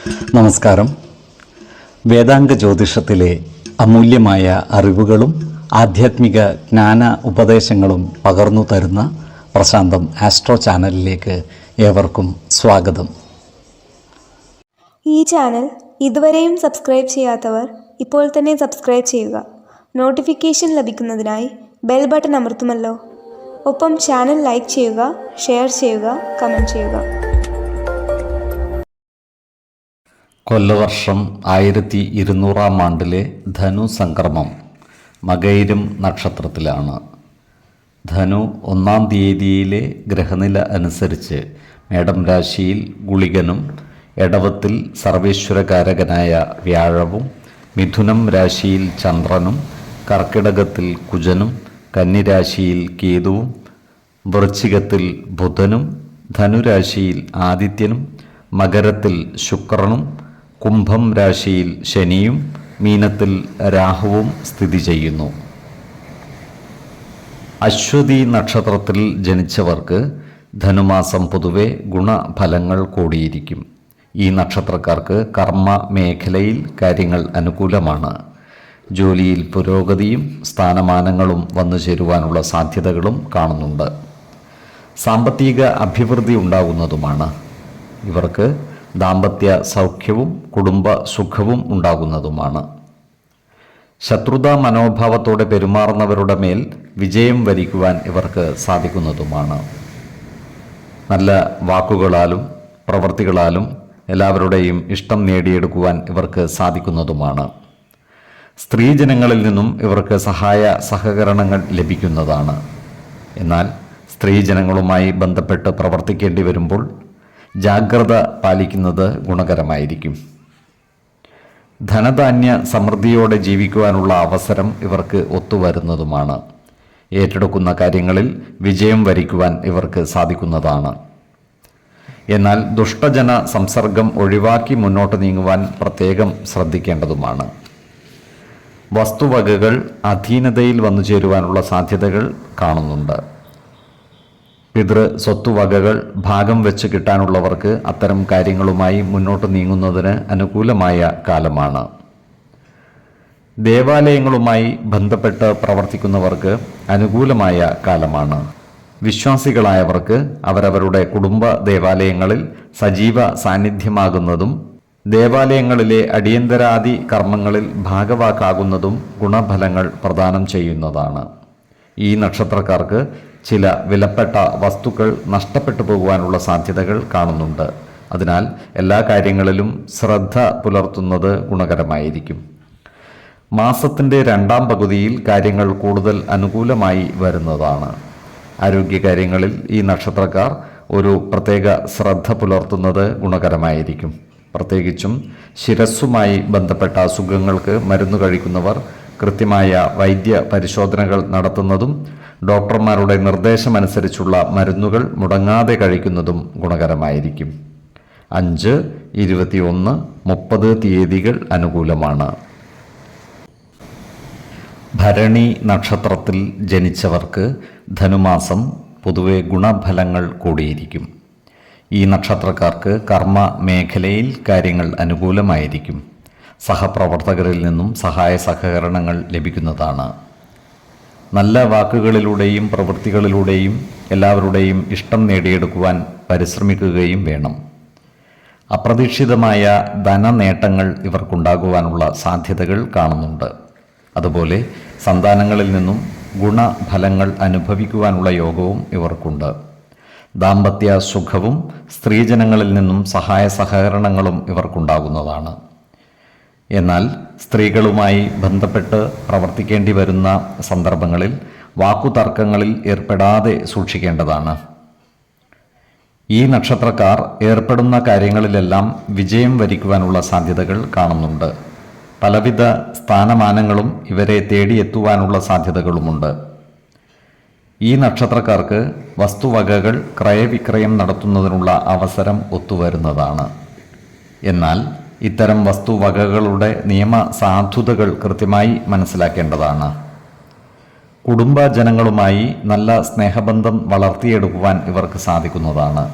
നമസ്കാരം. വേദാംഗ ജ്യോതിഷത്തിലെ അമൂല്യമായ അറിവുകളും ആധ്യാത്മിക ജ്ഞാന ഉപദേശങ്ങളും പകർന്നു തരുന്ന പ്രശാന്തം ആസ്ട്രോ ചാനലിലേക്ക് ഏവർക്കും സ്വാഗതം. ഈ ചാനൽ ഇതുവരെയും സബ്സ്ക്രൈബ് ചെയ്യാത്തവർ ഇപ്പോൾ തന്നെ സബ്സ്ക്രൈബ് ചെയ്യുക. നോട്ടിഫിക്കേഷൻ ലഭിക്കുന്നതിനായി ബെൽ ബട്ടൺ അമർത്തുമല്ലോ. ഒപ്പം ചാനൽ ലൈക്ക് ചെയ്യുക, ഷെയർ ചെയ്യുക, കമൻറ്റ് ചെയ്യുക. കൊല്ലവർഷം 1200 ആണ്ടിലെ ധനു സംക്രമം മകയിരം നക്ഷത്രത്തിലാണ്. ധനു 1 തീയതിയിലെ ഗ്രഹനില അനുസരിച്ച് മേടം രാശിയിൽ ഗുളികനും, എടവത്തിൽ സർവേശ്വരകാരകനായ വ്യാഴവും, മിഥുനം രാശിയിൽ ചന്ദ്രനും, കർക്കിടകത്തിൽ കുജനും, കന്നിരാശിയിൽ കേതുവും, വൃശ്ചികത്തിൽ ബുധനും, ധനുരാശിയിൽ ആദിത്യനും, മകരത്തിൽ ശുക്രനും, കുംഭം രാശിയിൽ ശനിയും, മീനത്തിൽ രാഹുവും സ്ഥിതി ചെയ്യുന്നു. അശ്വതി നക്ഷത്രത്തിൽ ജനിച്ചവർക്ക് ധനുമാസം പൊതുവെ ഗുണഫലങ്ങൾ കൂടിയിരിക്കും. ഈ നക്ഷത്രക്കാർക്ക് കർമ്മ മേഖലയിൽ കാര്യങ്ങൾ അനുകൂലമാണ്. ജോലിയിൽ പുരോഗതിയും സ്ഥാനമാനങ്ങളും വന്നു ചേരുവാനുള്ള സാധ്യതകളും കാണുന്നുണ്ട്. സാമ്പത്തിക അഭിവൃദ്ധി ഉണ്ടാകുന്നതുമാണ്. ഇവർക്ക് ദാമ്പത്യ സൗഖ്യവും കുടുംബ സുഖവും ഉണ്ടാകുന്നതുമാണ്. ശത്രുതാ മനോഭാവത്തോടെ പെരുമാറുന്നവരുടെ മേൽ വിജയം വരിക്കുവാൻ ഇവർക്ക് സാധിക്കുന്നതുമാണ്. നല്ല വാക്കുകളാലും പ്രവൃത്തികളാലും എല്ലാവരുടെയും ഇഷ്ടം നേടിയെടുക്കുവാൻ ഇവർക്ക് സാധിക്കുന്നതുമാണ്. സ്ത്രീജനങ്ങളിൽ നിന്നും ഇവർക്ക് സഹായ സഹകരണങ്ങൾ ലഭിക്കുന്നതാണ്. എന്നാൽ സ്ത്രീജനങ്ങളുമായി ബന്ധപ്പെട്ട് പ്രവർത്തിക്കേണ്ടി വരുമ്പോൾ ജാഗ്രത പാലിക്കുന്നത് ഗുണകരമായിരിക്കും. ധനധാന്യ സമൃദ്ധിയോടെ ജീവിക്കുവാനുള്ള അവസരം ഇവർക്ക് ഒത്തുവരുന്നതുമാണ്. ഏറ്റെടുക്കുന്ന കാര്യങ്ങളിൽ വിജയം വരിക്കുവാൻ ഇവർക്ക് സാധിക്കുന്നതാണ്. എന്നാൽ ദുഷ്ടജന സംസർഗം ഒഴിവാക്കി മുന്നോട്ട് നീങ്ങുവാൻ പ്രത്യേകം ശ്രദ്ധിക്കേണ്ടതുമാണ്. വസ്തുവകകൾ അധീനതയിൽ വന്നു ചേരുവാനുള്ള സാധ്യതകൾ കാണുന്നുണ്ട്. പിതൃ സ്വത്തുവകകൾ ഭാഗം വെച്ച് കിട്ടാനുള്ളവർക്ക് അത്തരം കാര്യങ്ങളുമായി മുന്നോട്ട് നീങ്ങുന്നതിന് അനുകൂലമായ കാലമാണ്. ദേവാലയങ്ങളുമായി ബന്ധപ്പെട്ട് പ്രവർത്തിക്കുന്നവർക്ക് അനുകൂലമായ കാലമാണ്. വിശ്വാസികളായവർക്ക് അവരവരുടെ കുടുംബ ദേവാലയങ്ങളിൽ സജീവ സാന്നിധ്യമാകുന്നതും ദേവാലയങ്ങളിലെ അടിയന്തരാദി കർമ്മങ്ങളിൽ ഭാഗവാക്കാകുന്നതും ഗുണഫലങ്ങൾ പ്രദാനം ചെയ്യുന്നതാണ്. ഈ നക്ഷത്രക്കാർക്ക് ചില വിലപ്പെട്ട വസ്തുക്കൾ നഷ്ടപ്പെട്ടു പോകുവാനുള്ള സാധ്യതകൾ കാണുന്നുണ്ട്. അതിനാൽ എല്ലാ കാര്യങ്ങളിലും ശ്രദ്ധ പുലർത്തുന്നത് ഗുണകരമായിരിക്കും. മാസത്തിൻ്റെ 2ാം പകുതിയിൽ കാര്യങ്ങൾ കൂടുതൽ അനുകൂലമായി വരുന്നതാണ്. ആരോഗ്യകാര്യങ്ങളിൽ ഈ നക്ഷത്രക്കാർ ഒരു പ്രത്യേക ശ്രദ്ധ പുലർത്തുന്നത് ഗുണകരമായിരിക്കും. പ്രത്യേകിച്ചും ശിരസ്സുമായി ബന്ധപ്പെട്ട അസുഖങ്ങൾക്ക് മരുന്ന് കഴിക്കുന്നവർ കൃത്യമായ വൈദ്യ പരിശോധനകൾ നടത്തുന്നതും ഡോക്ടർമാരുടെ നിർദ്ദേശമനുസരിച്ചുള്ള മരുന്നുകൾ മുടങ്ങാതെ കഴിക്കുന്നതും ഗുണകരമായിരിക്കും. 5, 21, 30 തീയതികൾ അനുകൂലമാണ്. ഭരണി നക്ഷത്രത്തിൽ ജനിച്ചവർക്ക് ധനുമാസം പൊതുവെ ഗുണഫലങ്ങൾ കൂടിയിരിക്കും. ഈ നക്ഷത്രക്കാർക്ക് കർമ്മ മേഖലയിൽ കാര്യങ്ങൾ അനുകൂലമായിരിക്കും. സഹപ്രവർത്തകരിൽ നിന്നും സഹായ സഹകരണങ്ങൾ ലഭിക്കുന്നതാണ്. നല്ല വാക്കുകളിലൂടെയും പ്രവൃത്തികളിലൂടെയും എല്ലാവരുടെയും ഇഷ്ടം നേടിയെടുക്കുവാൻ പരിശ്രമിക്കുകയും വേണം. അപ്രതീക്ഷിതമായ ധനനേട്ടങ്ങൾ ഇവർക്കുണ്ടാകുവാനുള്ള സാധ്യതകൾ കാണുന്നുണ്ട്. അതുപോലെ സന്താനങ്ങളിൽ നിന്നും ഗുണഫലങ്ങൾ അനുഭവിക്കുവാനുള്ള യോഗവും ഇവർക്കുണ്ട്. ദാമ്പത്യ സുഖവും സ്ത്രീജനങ്ങളിൽ നിന്നും സഹായ സഹകരണങ്ങളും ഇവർക്കുണ്ടാകുന്നതാണ്. എന്നാൽ സ്ത്രീകളുമായി ബന്ധപ്പെട്ട് പ്രവർത്തിക്കേണ്ടി വരുന്ന സന്ദർഭങ്ങളിൽ വാക്കുതർക്കങ്ങളിൽ ഏർപ്പെടാതെ സൂക്ഷിക്കേണ്ടതാണ്. ഈ നക്ഷത്രക്കാർ ഏർപ്പെടുന്ന കാര്യങ്ങളിലെല്ലാം വിജയം വരിക്കുവാനുള്ള സാധ്യതകൾ കാണുന്നുണ്ട്. പലവിധ സ്ഥാനമാനങ്ങളും ഇവരെ തേടിയെത്തുവാനുള്ള സാധ്യതകളുമുണ്ട്. ഈ നക്ഷത്രക്കാർക്ക് വസ്തുവകകൾ ക്രയവിക്രയം നടത്തുന്നതിനുള്ള അവസരം ഒത്തുവരുന്നതാണ്. എന്നാൽ ഇത്തരം വസ്തുവകകളുടെ നിയമസാധുതകൾ കൃത്യമായി മനസ്സിലാക്കേണ്ടതാണ്. കുടുംബജനങ്ങളുമായി നല്ല സ്നേഹബന്ധം വളർത്തിയെടുക്കുവാൻ ഇവർക്ക് സാധിക്കുന്നതാണ്.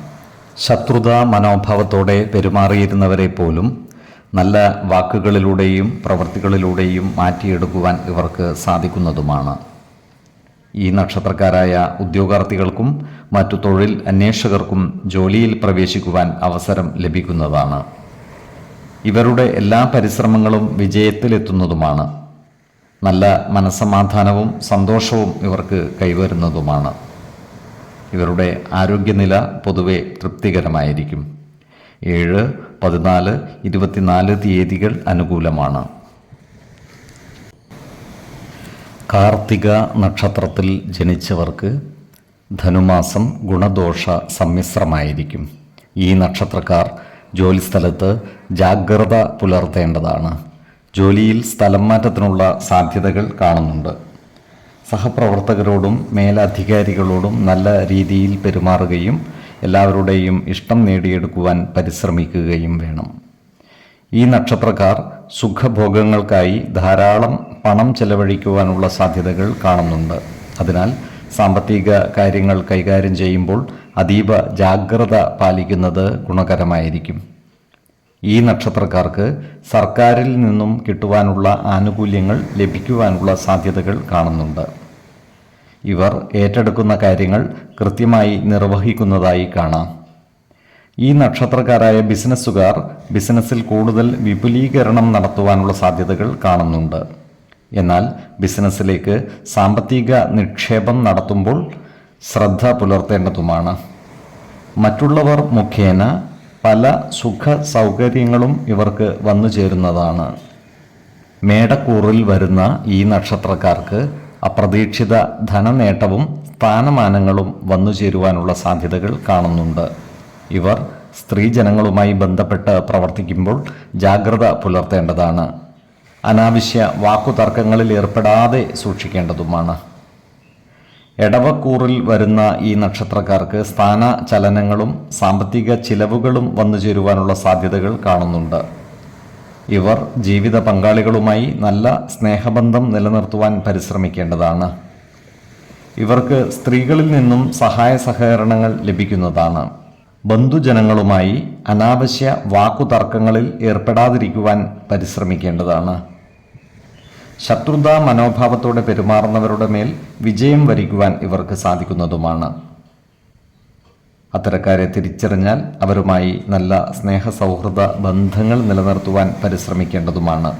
ശത്രുതാ മനോഭാവത്തോടെ പെരുമാറിയിരുന്നവരെ പോലും നല്ല വാക്കുകളിലൂടെയും പ്രവൃത്തികളിലൂടെയും മാറ്റിയെടുക്കുവാൻ ഇവർക്ക് സാധിക്കുന്നതുമാണ്. ഈ നക്ഷത്രക്കാരായ ഉദ്യോഗാർത്ഥികൾക്കും മറ്റു തൊഴിൽ അന്വേഷകർക്കും ജോലിയിൽ പ്രവേശിക്കുവാൻ അവസരം ലഭിക്കുന്നതാണ്. ഇവരുടെ എല്ലാ പരിശ്രമങ്ങളും വിജയത്തിലെത്തുന്നതുമാണ്. നല്ല മനസ്സമാധാനവും സന്തോഷവും ഇവർക്ക് കൈവരുന്നതുമാണ്. ഇവരുടെ ആരോഗ്യനില പൊതുവെ തൃപ്തികരമായിരിക്കും. 7, 14, 24 തീയതികൾ അനുകൂലമാണ്. കാർത്തിക നക്ഷത്രത്തിൽ ജനിച്ചവർക്ക് ധനുമാസം ഗുണദോഷ സമ്മിശ്രമായിരിക്കും. ഈ നക്ഷത്രക്കാർ ജോലിസ്ഥലത്ത് ജാഗ്രത പുലർത്തേണ്ടതാണ്. ജോലിയിൽ സ്ഥലം മാറ്റത്തിനുള്ള സാധ്യതകൾ കാണുന്നുണ്ട്. സഹപ്രവർത്തകരോടും മേലധികാരികളോടും നല്ല രീതിയിൽ പെരുമാറുകയും എല്ലാവരുടെയും ഇഷ്ടം നേടിയെടുക്കുവാൻ പരിശ്രമിക്കുകയും വേണം. ഈ നക്ഷത്രക്കാർ സുഖഭോഗങ്ങൾക്കായി ധാരാളം പണം ചെലവഴിക്കുവാനുള്ള സാധ്യതകൾ കാണുന്നുണ്ട്. അതിനാൽ സാമ്പത്തിക കാര്യങ്ങൾ കൈകാര്യം ചെയ്യുമ്പോൾ അതീവ ജാഗ്രത പാലിക്കുന്നത് ഗുണകരമായിരിക്കും. ഈ നക്ഷത്രക്കാർക്ക് സർക്കാരിൽ നിന്നും കിട്ടുവാനുള്ള ആനുകൂല്യങ്ങൾ ലഭിക്കുവാനുള്ള സാധ്യതകൾ കാണുന്നുണ്ട്. ഇവർ ഏറ്റെടുക്കുന്ന കാര്യങ്ങൾ കൃത്യമായി നിർവഹിക്കുന്നതായി കാണാം. ഈ നക്ഷത്രക്കാരായ ബിസിനസ്സുകാർ ബിസിനസ്സിൽ കൂടുതൽ വിപുലീകരണം നടത്തുവാനുള്ള സാധ്യതകൾ കാണുന്നുണ്ട്. എന്നാൽ ബിസിനസ്സിലേക്ക് സാമ്പത്തിക നിക്ഷേപം നടത്തുമ്പോൾ ശ്രദ്ധ പുലർത്തേണ്ടതുമാണ്. മറ്റുള്ളവർ മുഖേന പല സുഖ സൗകര്യങ്ങളും ഇവർക്ക് വന്നു ചേരുന്നതാണ്. മേടക്കൂറിൽ വരുന്ന ഈ നക്ഷത്രക്കാർക്ക് അപ്രതീക്ഷിത ധനനേട്ടവും സ്ഥാനമാനങ്ങളും വന്നു ചേരുവാനുള്ള സാധ്യതകൾ കാണുന്നുണ്ട്. ഇവർ സ്ത്രീജനങ്ങളുമായി ബന്ധപ്പെട്ട് പ്രവർത്തിക്കുമ്പോൾ ജാഗ്രത പുലർത്തേണ്ടതാണ്. അനാവശ്യ വാക്കുതർക്കങ്ങളിൽ ഏർപ്പെടാതെ സൂക്ഷിക്കേണ്ടതുമാണ്. എടവക്കൂറിൽ വരുന്ന ഈ നക്ഷത്രക്കാർക്ക് സ്ഥാന ചലനങ്ങളും സാമ്പത്തിക ചിലവുകളും വന്നു ചേരുവാനുള്ള സാധ്യതകൾ കാണുന്നുണ്ട്. ഇവർ ജീവിത പങ്കാളികളുമായി നല്ല സ്നേഹബന്ധം നിലനിർത്തുവാൻ പരിശ്രമിക്കേണ്ടതാണ്. ഇവർക്ക് സ്ത്രീകളിൽ നിന്നും സഹായ സഹകരണങ്ങൾ ലഭിക്കുന്നതാണ്. ബന്ധുജനങ്ങളുമായി അനാവശ്യ വാക്കുതർക്കങ്ങളിൽ ഏർപ്പെടാതിരിക്കുവാൻ പരിശ്രമിക്കേണ്ടതാണ്. ശത്രുതാ മനോഭാവത്തോടെ പെരുമാറുന്നവരുടെ മേൽ വിജയം വരിക്കുവാൻ ഇവർക്ക് സാധിക്കുന്നതുമാണ്. അത്തരക്കാരെ തിരിച്ചറിഞ്ഞാൽ അവരുമായി നല്ല സ്നേഹസൗഹൃദ ബന്ധങ്ങൾ നിലനിർത്തുവാൻ പരിശ്രമിക്കേണ്ടതുമാണ്.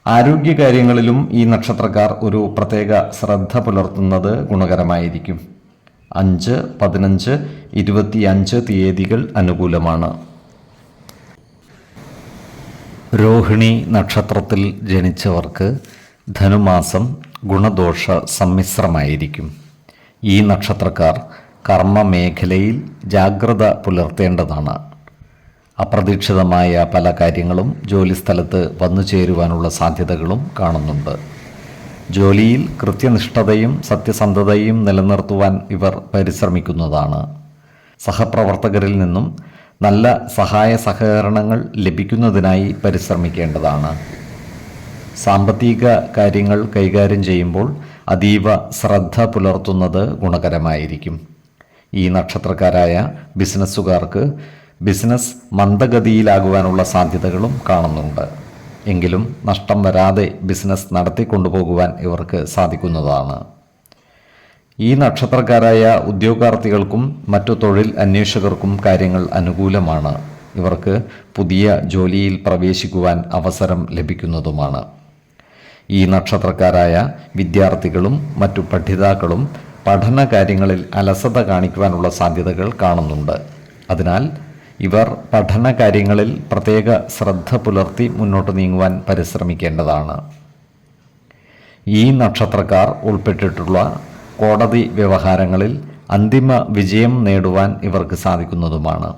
ആരോഗ്യകാര്യങ്ങളിലും ഈ നക്ഷത്രക്കാർ ഒരു പ്രത്യേക ശ്രദ്ധ പുലർത്തുന്നത് ഗുണകരമായിരിക്കും. 5, 15, 25 തീയതികൾ അനുകൂലമാണ്. രോഹിണി നക്ഷത്രത്തിൽ ജനിച്ചവർക്ക് ധനുമാസം ഗുണദോഷ സമ്മിശ്രമായിരിക്കും. ഈ നക്ഷത്രക്കാർ കർമ്മ മേഖലയിൽ ജാഗ്രത പുലർത്തേണ്ടതാണ്. അപ്രതീക്ഷിതമായ പല കാര്യങ്ങളും ജോലിസ്ഥലത്ത് വന്നു ചേരുവാനുള്ള സാധ്യതകളും കാണുന്നുണ്ട്. ജോലിയിൽ കൃത്യനിഷ്ഠതയും സത്യസന്ധതയും നിലനിർത്തുവാൻ ഇവർ പരിശ്രമിക്കുന്നതാണ്. സഹപ്രവർത്തകരിൽ നിന്നും നല്ല സഹായ സഹകരണങ്ങൾ ലഭിക്കുന്നതിനായി പരിശ്രമിക്കേണ്ടതാണ്. സാമ്പത്തിക കാര്യങ്ങൾ കൈകാര്യം ചെയ്യുമ്പോൾ അതീവ ശ്രദ്ധ പുലർത്തുന്നത് ഗുണകരമായിരിക്കും. ഈ നക്ഷത്രക്കാരായ ബിസിനസ്സുകാർക്ക് ബിസിനസ് മന്ദഗതിയിലാകുവാനുള്ള സാധ്യതകളും കാണുന്നുണ്ട്. എങ്കിലും നഷ്ടം വരാതെ ബിസിനസ് നടത്തിക്കൊണ്ടുപോകുവാൻ ഇവർക്ക് സാധിക്കുന്നതാണ്. ഈ നക്ഷത്രക്കാരായ ഉദ്യോഗാർത്ഥികൾക്കും മറ്റു തൊഴിൽ അന്വേഷകർക്കും കാര്യങ്ങൾ അനുകൂലമാണ്. ഇവർക്ക് പുതിയ ജോലിയിൽ പ്രവേശിക്കുവാൻ അവസരം ലഭിക്കുന്നതുമാണ്. ഈ നക്ഷത്രക്കാരായ വിദ്യാർത്ഥികളും മറ്റു പഠിതാക്കളും പഠന കാര്യങ്ങളിൽ അലസത കാണിക്കുവാനുള്ള സാധ്യതകൾ കാണുന്നുണ്ട്. അതിനാൽ ഇവർ പഠന കാര്യങ്ങളിൽ പ്രത്യേക ശ്രദ്ധ പുലർത്തി മുന്നോട്ട് നീങ്ങുവാൻ പരിശ്രമിക്കേണ്ടതാണ്. ഈ നക്ഷത്രക്കാർ ഉൾപ്പെട്ടിട്ടുള്ള കോടതി വ്യവഹാരങ്ങളിൽ അന്തിമ വിജയം നേടുവാൻ ഇവർക്ക് സാധിക്കുന്നതുമാണ്.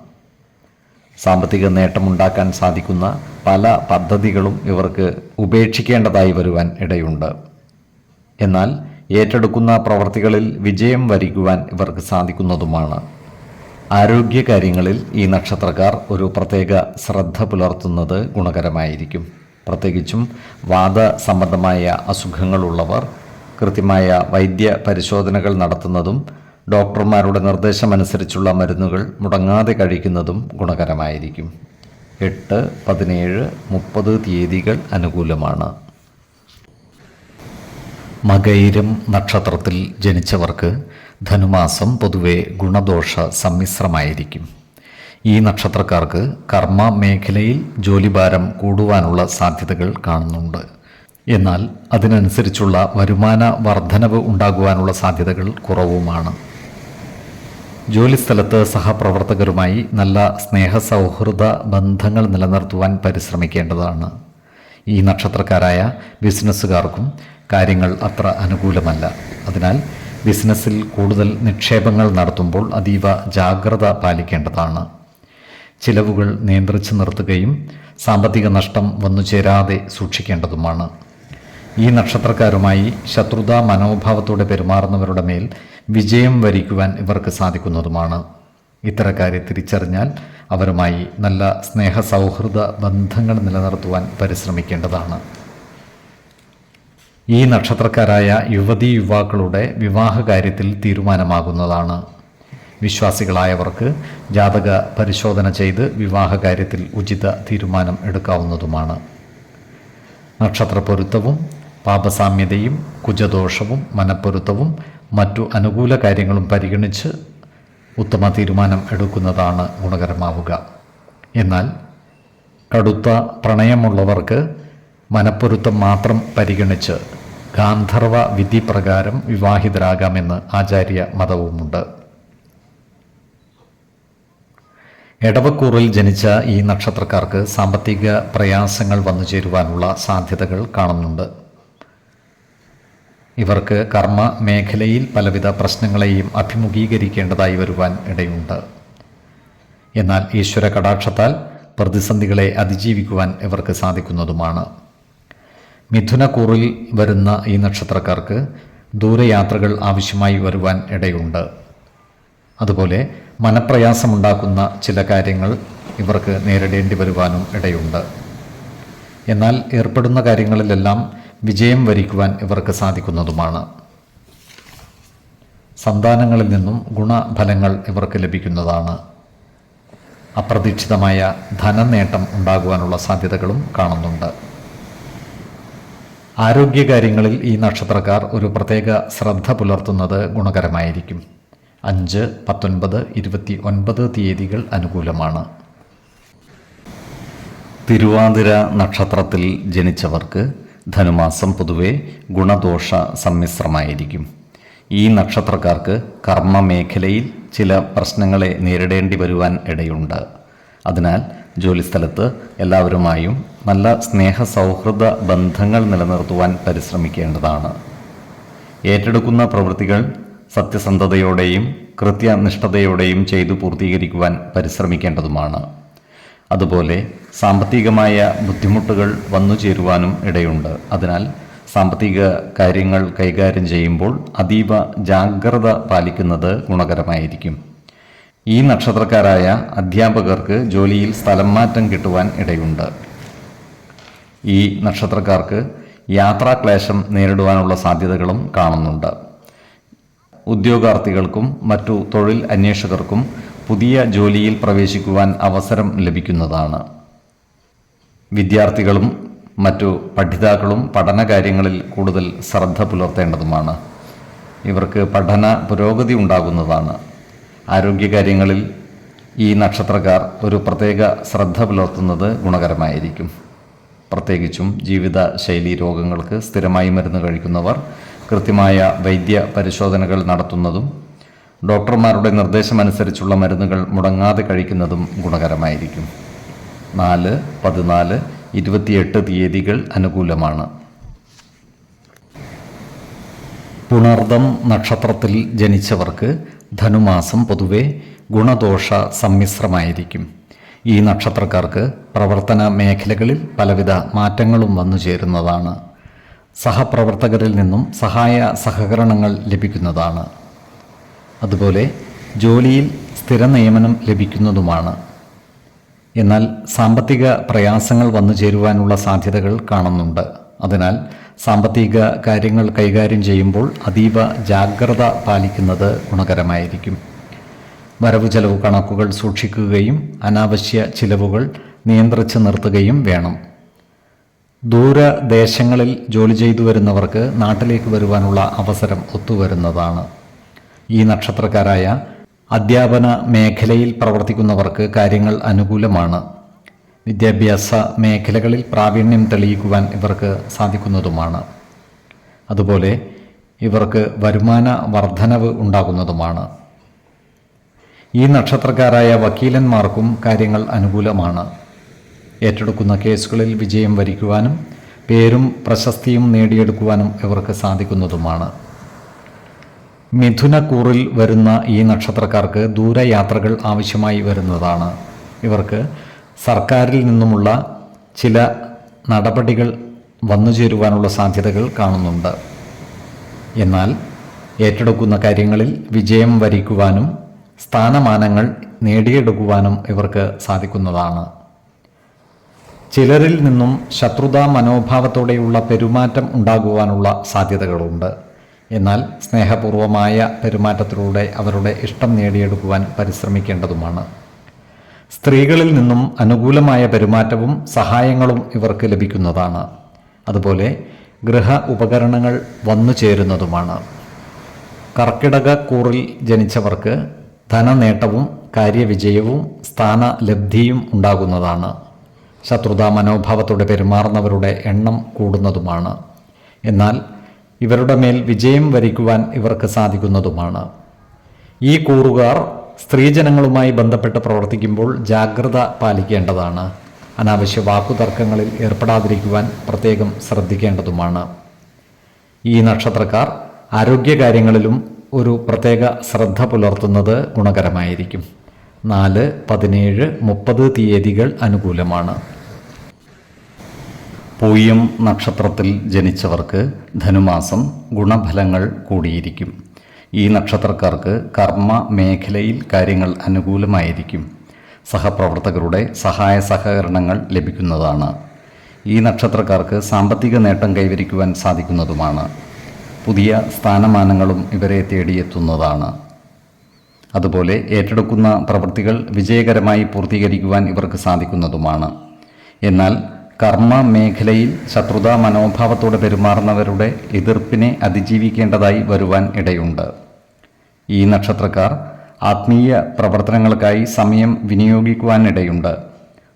സാമ്പത്തിക നേട്ടമുണ്ടാക്കാൻ സാധിക്കുന്ന പല പദ്ധതികളും ഇവർക്ക് ഉപേക്ഷിക്കേണ്ടതായി വരുവാൻ ഇടയുണ്ട്. എന്നാൽ ഏറ്റെടുക്കുന്ന പ്രവർത്തികളിൽ വിജയം വരിക്കുവാൻ ഇവർക്ക് സാധിക്കുന്നതുമാണ്. ആരോഗ്യകാര്യങ്ങളിൽ ഈ നക്ഷത്രക്കാർ ഒരു പ്രത്യേക ശ്രദ്ധ പുലർത്തുന്നത് ഗുണകരമായിരിക്കും. പ്രത്യേകിച്ചും വാത സംബന്ധമായ അസുഖങ്ങളുള്ളവർ കൃത്യമായ വൈദ്യ പരിശോധനകൾ നടത്തുന്നതും ഡോക്ടർമാരുടെ നിർദ്ദേശമനുസരിച്ചുള്ള മരുന്നുകൾ മുടങ്ങാതെ കഴിക്കുന്നതും ഗുണകരമായിരിക്കും. 8, 17, 30 തീയതികൾ അനുകൂലമാണ്. മകയിരം നക്ഷത്രത്തിൽ ജനിച്ചവർക്ക് ധനുമാസം പൊതുവെ ഗുണദോഷ സമ്മിശ്രമായിരിക്കും. ഈ നക്ഷത്രക്കാർക്ക് കർമ്മ മേഖലയിൽ ജോലിഭാരം കൂടുവാനുള്ള സാധ്യതകൾ കാണുന്നുണ്ട്. എന്നാൽ അതിനനുസരിച്ചുള്ള വരുമാന വർധനവ് ഉണ്ടാകുവാനുള്ള സാധ്യതകൾ കുറവുമാണ്. ജോലിസ്ഥലത്ത് സഹപ്രവർത്തകരുമായി നല്ല സ്നേഹസൗഹൃദ ബന്ധങ്ങൾ നിലനിർത്തുവാൻ പരിശ്രമിക്കേണ്ടതാണ്. ഈ നക്ഷത്രക്കാരായ ബിസിനസ്സുകാർക്കും കാര്യങ്ങൾ അത്ര അനുകൂലമല്ല. അതിനാൽ ബിസിനസ്സിൽ കൂടുതൽ നിക്ഷേപങ്ങൾ നടത്തുമ്പോൾ അതീവ ജാഗ്രത പാലിക്കേണ്ടതാണ്. ചിലവുകൾ നിയന്ത്രിച്ചു നിർത്തുകയും സാമ്പത്തിക നഷ്ടം വന്നുചേരാതെ സൂക്ഷിക്കേണ്ടതുമാണ്. ഈ നക്ഷത്രക്കാരുമായി ശത്രുതാ മനോഭാവത്തോടെ പെരുമാറുന്നവരുടെ മേൽ വിജയം വരിക്കുവാൻ ഇവർക്ക് സാധിക്കുന്നതുമാണ്. ഇത്തരക്കാരെ തിരിച്ചറിഞ്ഞാൽ അവരുമായി നല്ല സ്നേഹസൗഹൃദ ബന്ധങ്ങൾ നിലനിർത്തുവാൻ പരിശ്രമിക്കേണ്ടതാണ്. ഈ നക്ഷത്രക്കാരായ യുവതീ യുവാക്കളുടെ വിവാഹകാര്യത്തിൽ തീരുമാനമാകുന്നതാണ്. വിശ്വാസികളായവർക്ക് ജാതക പരിശോധന ചെയ്ത് വിവാഹകാര്യത്തിൽ ഉചിത തീരുമാനം എടുക്കാവുന്നതുമാണ്. നക്ഷത്രപ്പൊരുത്തവും പാപസാമ്യതയും കുജദോഷവും മനപ്പൊരുത്തവും മറ്റു അനുകൂല കാര്യങ്ങളും പരിഗണിച്ച് ഉത്തമ തീരുമാനം എടുക്കുന്നതാണ് ഗുണകരമാവുക. എന്നാൽ കടുത്ത പ്രണയമുള്ളവർക്ക് മനപ്പൊരുത്തം മാത്രം പരിഗണിച്ച് ഗാന്ധർവ വിധി പ്രകാരം വിവാഹിതരാകാമെന്ന് ആചാര്യ മതവുമുണ്ട്. എടവക്കൂറിൽ ജനിച്ച ഈ നക്ഷത്രക്കാർക്ക് സാമ്പത്തിക പ്രയാസങ്ങൾ വന്നുചേരുവാനുള്ള സാധ്യതകൾ കാണുന്നുണ്ട്. ഇവർക്ക് കർമ്മ മേഖലയിൽ പലവിധ പ്രശ്നങ്ങളെയും അഭിമുഖീകരിക്കേണ്ടതായി വരുവാൻ ഇടയുണ്ട്. എന്നാൽ ഈശ്വര കടാക്ഷത്താൽ പ്രതിസന്ധികളെ അതിജീവിക്കുവാൻ ഇവർക്ക് സാധിക്കുന്നതുമാണ്. മിഥുനക്കൂറിൽ വരുന്ന ഈ നക്ഷത്രക്കാർക്ക് ദൂരയാത്രകൾ ആവശ്യമായി വരുവാൻ ഇടയുണ്ട്. അതുപോലെ മനപ്രയാസമുണ്ടാക്കുന്ന ചില കാര്യങ്ങൾ ഇവർക്ക് നേരിടേണ്ടി വരുവാനും ഇടയുണ്ട്. എന്നാൽ ഏർപ്പെടുന്ന കാര്യങ്ങളിലെല്ലാം വിജയം വരിക്കുവാൻ ഇവർക്ക് സാധിക്കുന്നതുമാണ്. സന്താനങ്ങളിൽ നിന്നും ഗുണഫലങ്ങൾ ഇവർക്ക് ലഭിക്കുന്നതാണ്. അപ്രതീക്ഷിതമായ ധനനേട്ടം ഉണ്ടാകുവാനുള്ള സാധ്യതകളും കാണുന്നുണ്ട്. ആരോഗ്യകാര്യങ്ങളിൽ ഈ നക്ഷത്രക്കാർ ഒരു പ്രത്യേക ശ്രദ്ധ പുലർത്തുന്നത് ഗുണകരമായിരിക്കും. 5, 19, 29 തീയതികൾ അനുകൂലമാണ്. തിരുവാതിര നക്ഷത്രത്തിൽ ജനിച്ചവർക്ക് ധനുമാസം പൊതുവെ ഗുണദോഷ സമ്മിശ്രമായിരിക്കും. ഈ നക്ഷത്രക്കാർക്ക് കർമ്മ മേഖലയിൽ ചില പ്രശ്നങ്ങളെ നേരിടേണ്ടി വരുവാൻ ഇടയുണ്ട്. അതിനാൽ ജോലിസ്ഥലത്ത് എല്ലാവരുമായും നല്ല സ്നേഹസൗഹൃദ ബന്ധങ്ങൾ നിലനിർത്തുവാൻ പരിശ്രമിക്കേണ്ടതാണ്. ഏറ്റെടുക്കുന്ന പ്രവൃത്തികൾ സത്യസന്ധതയോടെയും കൃത്യനിഷ്ഠതയോടെയും ചെയ്തു പൂർത്തീകരിക്കുവാൻ പരിശ്രമിക്കേണ്ടതുമാണ്. അതുപോലെ സാമ്പത്തികമായ ബുദ്ധിമുട്ടുകൾ വന്നുചേരുവാനും ഇടയുണ്ട്. അതിനാൽ സാമ്പത്തിക കാര്യങ്ങൾ കൈകാര്യം ചെയ്യുമ്പോൾ അതീവ ജാഗ്രത പാലിക്കുന്നത് ഗുണകരമായിരിക്കും. ഈ നക്ഷത്രക്കാരായ അധ്യാപകർക്ക് ജോലിയിൽ സ്ഥലം മാറ്റം കിട്ടുവാൻ ഇടയുണ്ട്. ഈ നക്ഷത്രക്കാർക്ക് യാത്രാക്ലേശം നേരിടുവാനുള്ള സാധ്യതകളും കാണുന്നുണ്ട്. ഉദ്യോഗാർത്ഥികൾക്കും മറ്റു തൊഴിൽ അന്വേഷകർക്കും പുതിയ ജോലിയിൽ പ്രവേശിക്കുവാൻ അവസരം ലഭിക്കുന്നതാണ്. വിദ്യാർത്ഥികളും മറ്റു പഠിതാക്കളും പഠനകാര്യങ്ങളിൽ കൂടുതൽ ശ്രദ്ധ പുലർത്തേണ്ടതുമാണ്. ഇവർക്ക് പഠന പുരോഗതി ഉണ്ടാകുന്നതാണ്. ആരോഗ്യകാര്യങ്ങളിൽ ഈ നക്ഷത്രക്കാർ ഒരു പ്രത്യേക ശ്രദ്ധ പുലർത്തുന്നത് ഗുണകരമായിരിക്കും. പ്രത്യേകിച്ചും ജീവിതശൈലീ രോഗങ്ങൾക്ക് സ്ഥിരമായി മരുന്ന് കഴിക്കുന്നവർ കൃത്യമായ വൈദ്യ പരിശോധനകൾ നടത്തുന്നതും ഡോക്ടർമാരുടെ നിർദ്ദേശമനുസരിച്ചുള്ള മരുന്നുകൾ മുടങ്ങാതെ കഴിക്കുന്നതും ഗുണകരമായിരിക്കും. 4, 14, 28 തീയതികൾ അനുകൂലമാണ്. പുണർദം നക്ഷത്രത്തിൽ ജനിച്ചവർക്ക് ധനുമാസം പൊതുവെ ഗുണദോഷ സമ്മിശ്രമായിരിക്കും. ഈ നക്ഷത്രക്കാർക്ക് പ്രവർത്തന മേഖലകളിൽ പലവിധ മാറ്റങ്ങളും വന്നു ചേരുന്നതാണ്. സഹപ്രവർത്തകരിൽ നിന്നും സഹായ സഹകരണങ്ങൾ ലഭിക്കുന്നതാണ്. അതുപോലെ ജോലിയിൽ സ്ഥിര നിയമനം ലഭിക്കുന്നതുമാണ്. എന്നാൽ സാമ്പത്തിക പ്രയാസങ്ങൾ വന്നു ചേരുവാനുള്ള സാധ്യതകൾ കാണുന്നുണ്ട്. അതിനാൽ സാമ്പത്തിക കാര്യങ്ങൾ കൈകാര്യം ചെയ്യുമ്പോൾ അതീവ ജാഗ്രത പാലിക്കുന്നത് ഗുണകരമായിരിക്കും. വരവ് ചെലവ് കണക്കുകൾ സൂക്ഷിക്കുകയും അനാവശ്യ ചിലവുകൾ നിയന്ത്രിച്ച് നിർത്തുകയും വേണം. ദൂരദേശങ്ങളിൽ ജോലി ചെയ്തു വരുന്നവർക്ക് നാട്ടിലേക്ക് വരുവാനുള്ള അവസരം ഒത്തുവരുന്നതാണ്. ഈ നക്ഷത്രക്കാരായ അധ്യാപന മേഖലയിൽ പ്രവർത്തിക്കുന്നവർക്ക് കാര്യങ്ങൾ അനുകൂലമാണ്. വിദ്യാഭ്യാസ മേഖലകളിൽ പ്രാവീണ്യം തെളിയിക്കുവാൻ ഇവർക്ക് സാധിക്കുന്നതുമാണ്. അതുപോലെ ഇവർക്ക് വരുമാന വർധനവ് ഉണ്ടാകുന്നതുമാണ്. ഈ നക്ഷത്രക്കാരായ വക്കീലന്മാർക്കും കാര്യങ്ങൾ അനുകൂലമാണ്. ഏറ്റെടുക്കുന്ന കേസുകളിൽ വിജയം വരിക്കുവാനും പേരും പ്രശസ്തിയും നേടിയെടുക്കുവാനും ഇവർക്ക് സാധിക്കുന്നതുമാണ്. മിഥുനക്കൂറിൽ വരുന്ന ഈ നക്ഷത്രക്കാർക്ക് ദൂരയാത്രകൾ ആവശ്യമായി വരുന്നതാണ്. ഇവർക്ക് സർക്കാരിൽ നിന്നുമുള്ള ചില നടപടികൾ വന്നുചേരുവാനുള്ള സാധ്യതകൾ കാണുന്നുണ്ട്. എന്നാൽ ഏറ്റെടുക്കുന്ന കാര്യങ്ങളിൽ വിജയം വരിക്കുവാനും സ്ഥാനമാനങ്ങൾ നേടിയെടുക്കുവാനും ഇവർക്ക് സാധിക്കുന്നതാണ്. ചിലരിൽ നിന്നും ശത്രുതാ മനോഭാവത്തോടെയുള്ള പെരുമാറ്റം ഉണ്ടാകുവാനുള്ള സാധ്യതകളുണ്ട്. എന്നാൽ സ്നേഹപൂർവമായ പെരുമാറ്റത്തിലൂടെ അവരുടെ ഇഷ്ടം നേടിയെടുക്കുവാൻ പരിശ്രമിക്കേണ്ടതുമാണ്. സ്ത്രീകളിൽ നിന്നും അനുകൂലമായ പെരുമാറ്റവും സഹായങ്ങളും ഇവർക്ക് ലഭിക്കുന്നതാണ്. അതുപോലെ ഗൃഹ ഉപകരണങ്ങൾ വന്നു ചേരുന്നതുമാണ്. കർക്കിടകക്കൂറിൽ ജനിച്ചവർക്ക് ധനനേട്ടവും കാര്യവിജയവും സ്ഥാനലബ്ധിയും ഉണ്ടാകുന്നതാണ്. ശത്രുതാ മനോഭാവത്തോടെ പെരുമാറുന്നവരുടെ എണ്ണം കൂടുന്നതുമാണ്. എന്നാൽ ഇവരുടെ മേൽ വിജയം വരിക്കുവാൻ ഇവർക്ക് സാധിക്കുന്നതുമാണ്. ഈ കൂറുകാർ സ്ത്രീജനങ്ങളുമായി ബന്ധപ്പെട്ട് പ്രവർത്തിക്കുമ്പോൾ ജാഗ്രത പാലിക്കേണ്ടതാണ്. അനാവശ്യ വാക്കുതർക്കങ്ങളിൽ ഏർപ്പെടാതിരിക്കുവാൻ പ്രത്യേകം ശ്രദ്ധിക്കേണ്ടതുമാണ്. ഈ നക്ഷത്രക്കാർ ആരോഗ്യകാര്യങ്ങളിലും ഒരു പ്രത്യേക ശ്രദ്ധ പുലർത്തുന്നത് ഗുണകരമായിരിക്കും. 4, 17, 30 തീയതികൾ അനുകൂലമാണ്. പൂയം നക്ഷത്രത്തിൽ ജനിച്ചവർക്ക് ധനുമാസം ഗുണഫലങ്ങൾ കൂടിയിരിക്കും. ഈ നക്ഷത്രക്കാർക്ക് കർമ്മ മേഖലയിൽ കാര്യങ്ങൾ അനുകൂലമായിരിക്കും. സഹപ്രവർത്തകരുടെ സഹായ സഹകരണങ്ങൾ ലഭിക്കുന്നതാണ്. ഈ നക്ഷത്രക്കാർക്ക് സാമ്പത്തിക നേട്ടം കൈവരിക്കുവാൻ സാധിക്കുന്നതുമാണ്. പുതിയ സ്ഥാനമാനങ്ങളും ഇവരെ തേടിയെത്തുന്നതാണ്. അതുപോലെ ഏറ്റെടുക്കുന്ന പ്രവൃത്തികൾ വിജയകരമായി പൂർത്തീകരിക്കുവാൻ ഇവർക്ക് സാധിക്കുന്നതുമാണ്. എന്നാൽ കർമ്മ മേഖലയിൽ ശത്രുതാ മനോഭാവത്തോടെ പെരുമാറുന്നവരുടെ എതിർപ്പിനെ അതിജീവിക്കേണ്ടതായി വരുവാൻ ഇടയുണ്ട്. ഈ നക്ഷത്രക്കാർ ആത്മീയ പ്രവർത്തനങ്ങൾക്കായി സമയം വിനിയോഗിക്കുവാനിടയുണ്ട്.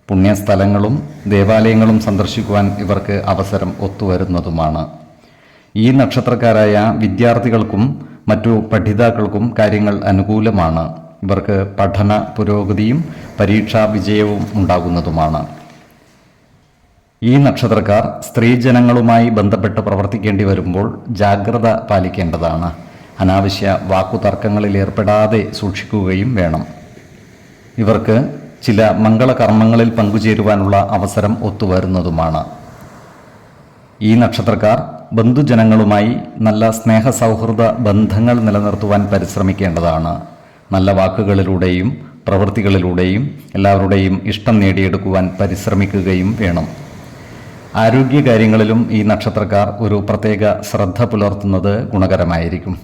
പുണ്യസ്ഥലങ്ങളും ദേവാലയങ്ങളും സന്ദർശിക്കുവാൻ ഇവർക്ക് അവസരം ഒത്തുവരുന്നതുമാണ്. ഈ നക്ഷത്രക്കാരായ വിദ്യാർത്ഥികൾക്കും മറ്റു പഠിതാക്കൾക്കും കാര്യങ്ങൾ അനുകൂലമാണ്. ഇവർക്ക് പഠന പുരോഗതിയും പരീക്ഷാ വിജയവും ഉണ്ടാകുന്നതുമാണ്. ഈ നക്ഷത്രക്കാർ സ്ത്രീജനങ്ങളുമായി ബന്ധപ്പെട്ട് പ്രവർത്തിക്കേണ്ടി വരുമ്പോൾ ജാഗ്രത പാലിക്കേണ്ടതാണ്. അനാവശ്യ വാക്കുതർക്കങ്ങളിൽ ഏർപ്പെടാതെ സൂക്ഷിക്കുകയും വേണം. ഇവർക്ക് ചില മംഗളകർമ്മങ്ങളിൽ പങ്കുചേരുവാനുള്ള അവസരം ഒത്തുവരുന്നതുമാണ്. ഈ നക്ഷത്രക്കാർ ബന്ധുജനങ്ങളുമായി നല്ല സ്നേഹസൗഹൃദ ബന്ധങ്ങൾ നിലനിർത്തുവാൻ പരിശ്രമിക്കേണ്ടതാണ്. നല്ല വാക്കുകളിലൂടെയും പ്രവൃത്തികളിലൂടെയും എല്ലാവരുടെയും ഇഷ്ടം നേടിയെടുക്കുവാൻ പരിശ്രമിക്കുകയും വേണം. ആരോഗ്യകാര്യങ്ങളിലും ഈ നക്ഷത്രക്കാർ ഒരു പ്രത്യേക ശ്രദ്ധ പുലർത്തുന്നത് ഗുണകരമായിരിക്കും.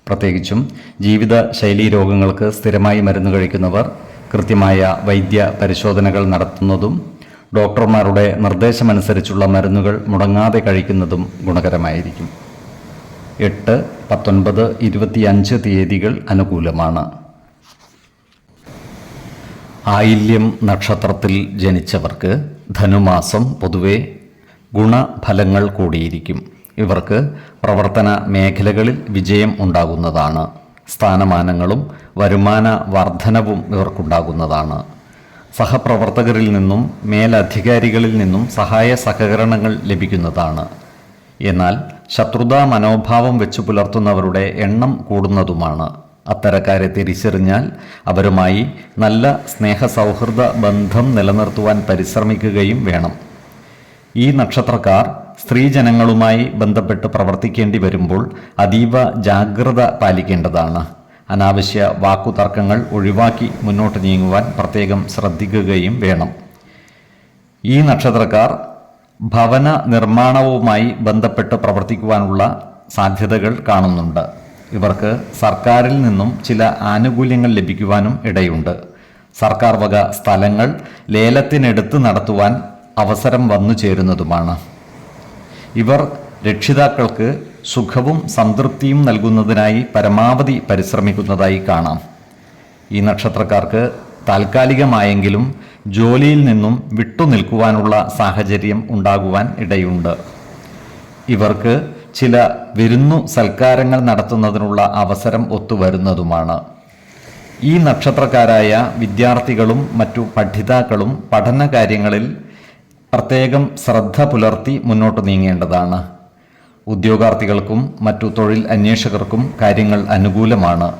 പ്രത്യേകിച്ചും ജീവിത ശൈലീ രോഗങ്ങൾക്ക് സ്ഥിരമായി മരുന്ന് കഴിക്കുന്നവർ കൃത്യമായ വൈദ്യ പരിശോധനകൾ നടത്തുന്നതും ഡോക്ടർമാരുടെ നിർദ്ദേശമനുസരിച്ചുള്ള മരുന്നുകൾ മുടങ്ങാതെ കഴിക്കുന്നതും ഗുണകരമായിരിക്കും. 8, 19, 25 തീയതികൾ അനുകൂലമാണ്. ആയില്യം നക്ഷത്രത്തിൽ ജനിച്ചവർക്ക് ധനുമാസം പൊതുവെ ഗുണഫലങ്ങൾ കൂടിയിരിക്കും. ഇവർക്ക് പ്രവർത്തന മേഖലകളിൽ വിജയം ഉണ്ടാകുന്നതാണ്. സ്ഥാനമാനങ്ങളും വരുമാന വർധനവും ഇവർക്കുണ്ടാകുന്നതാണ്. സഹപ്രവർത്തകരിൽ നിന്നും മേലധികാരികളിൽ നിന്നും സഹായ സഹകരണങ്ങൾ ലഭിക്കുന്നതാണ്. എന്നാൽ ശത്രുതാ മനോഭാവം വെച്ചു പുലർത്തുന്നവരുടെ എണ്ണം കൂടുന്നതുമാണ്. അത്തരക്കാരെ തിരിച്ചറിഞ്ഞാൽ അവരുമായി നല്ല സ്നേഹസൗഹൃദ ബന്ധം നിലനിർത്തുവാൻ പരിശ്രമിക്കുകയും വേണം. ഈ നക്ഷത്രക്കാർ സ്ത്രീജനങ്ങളുമായി ബന്ധപ്പെട്ട് പ്രവർത്തിക്കേണ്ടി വരുമ്പോൾ അതീവ ജാഗ്രത പാലിക്കേണ്ടതാണ്. അനാവശ്യ വാക്കുതർക്കങ്ങൾ ഒഴിവാക്കി മുന്നോട്ട് നീങ്ങുവാൻ പ്രത്യേകം ശ്രദ്ധിക്കുകയും വേണം. ഈ നക്ഷത്രക്കാർ ഭവന നിർമ്മാണവുമായി ബന്ധപ്പെട്ട് പ്രവർത്തിക്കുവാനുള്ള സാധ്യതകൾ കാണുന്നുണ്ട്. ഇവർക്ക് സർക്കാരിൽ നിന്നും ചില ആനുകൂല്യങ്ങൾ ലഭിക്കുവാനും ഇടയുണ്ട്. സർക്കാർ വക സ്ഥലങ്ങൾ ലേലത്തിനെടുത്ത് നടത്തുവാൻ അവസരം വന്നു ചേരുന്നതുമാണ്. ഇവർ രക്ഷിതാക്കൾക്ക് സുഖവും സംതൃപ്തിയും നൽകുന്നതിനായി പരമാവധി പരിശ്രമിക്കുന്നതായി കാണാം. ഈ നക്ഷത്രക്കാർക്ക് താൽക്കാലികമായെങ്കിലും ജോലിയിൽ നിന്നും വിട്ടുനിൽക്കുവാനുള്ള സാഹചര്യം ഉണ്ടാകുവാൻ ഇടയുണ്ട്. ഇവർക്ക് ചില വിരുന്നു സൽക്കാരങ്ങൾ നടത്തുന്നതിനുള്ള അവസരം ഒത്തുവരുന്നതുമാണ്. ഈ നക്ഷത്രക്കാരായ വിദ്യാർത്ഥികളും മറ്റു പഠിതാക്കളും പഠന കാര്യങ്ങളിൽ പ്രത്യേകം ശ്രദ്ധ പുലർത്തി മുന്നോട്ട് നീങ്ങേണ്ടതാണ്. ഉദ്യോഗാർത്ഥികൾക്കും മറ്റു തൊഴിൽ അന്വേഷകർക്കും കാര്യങ്ങൾ അനുകൂലമാണ്.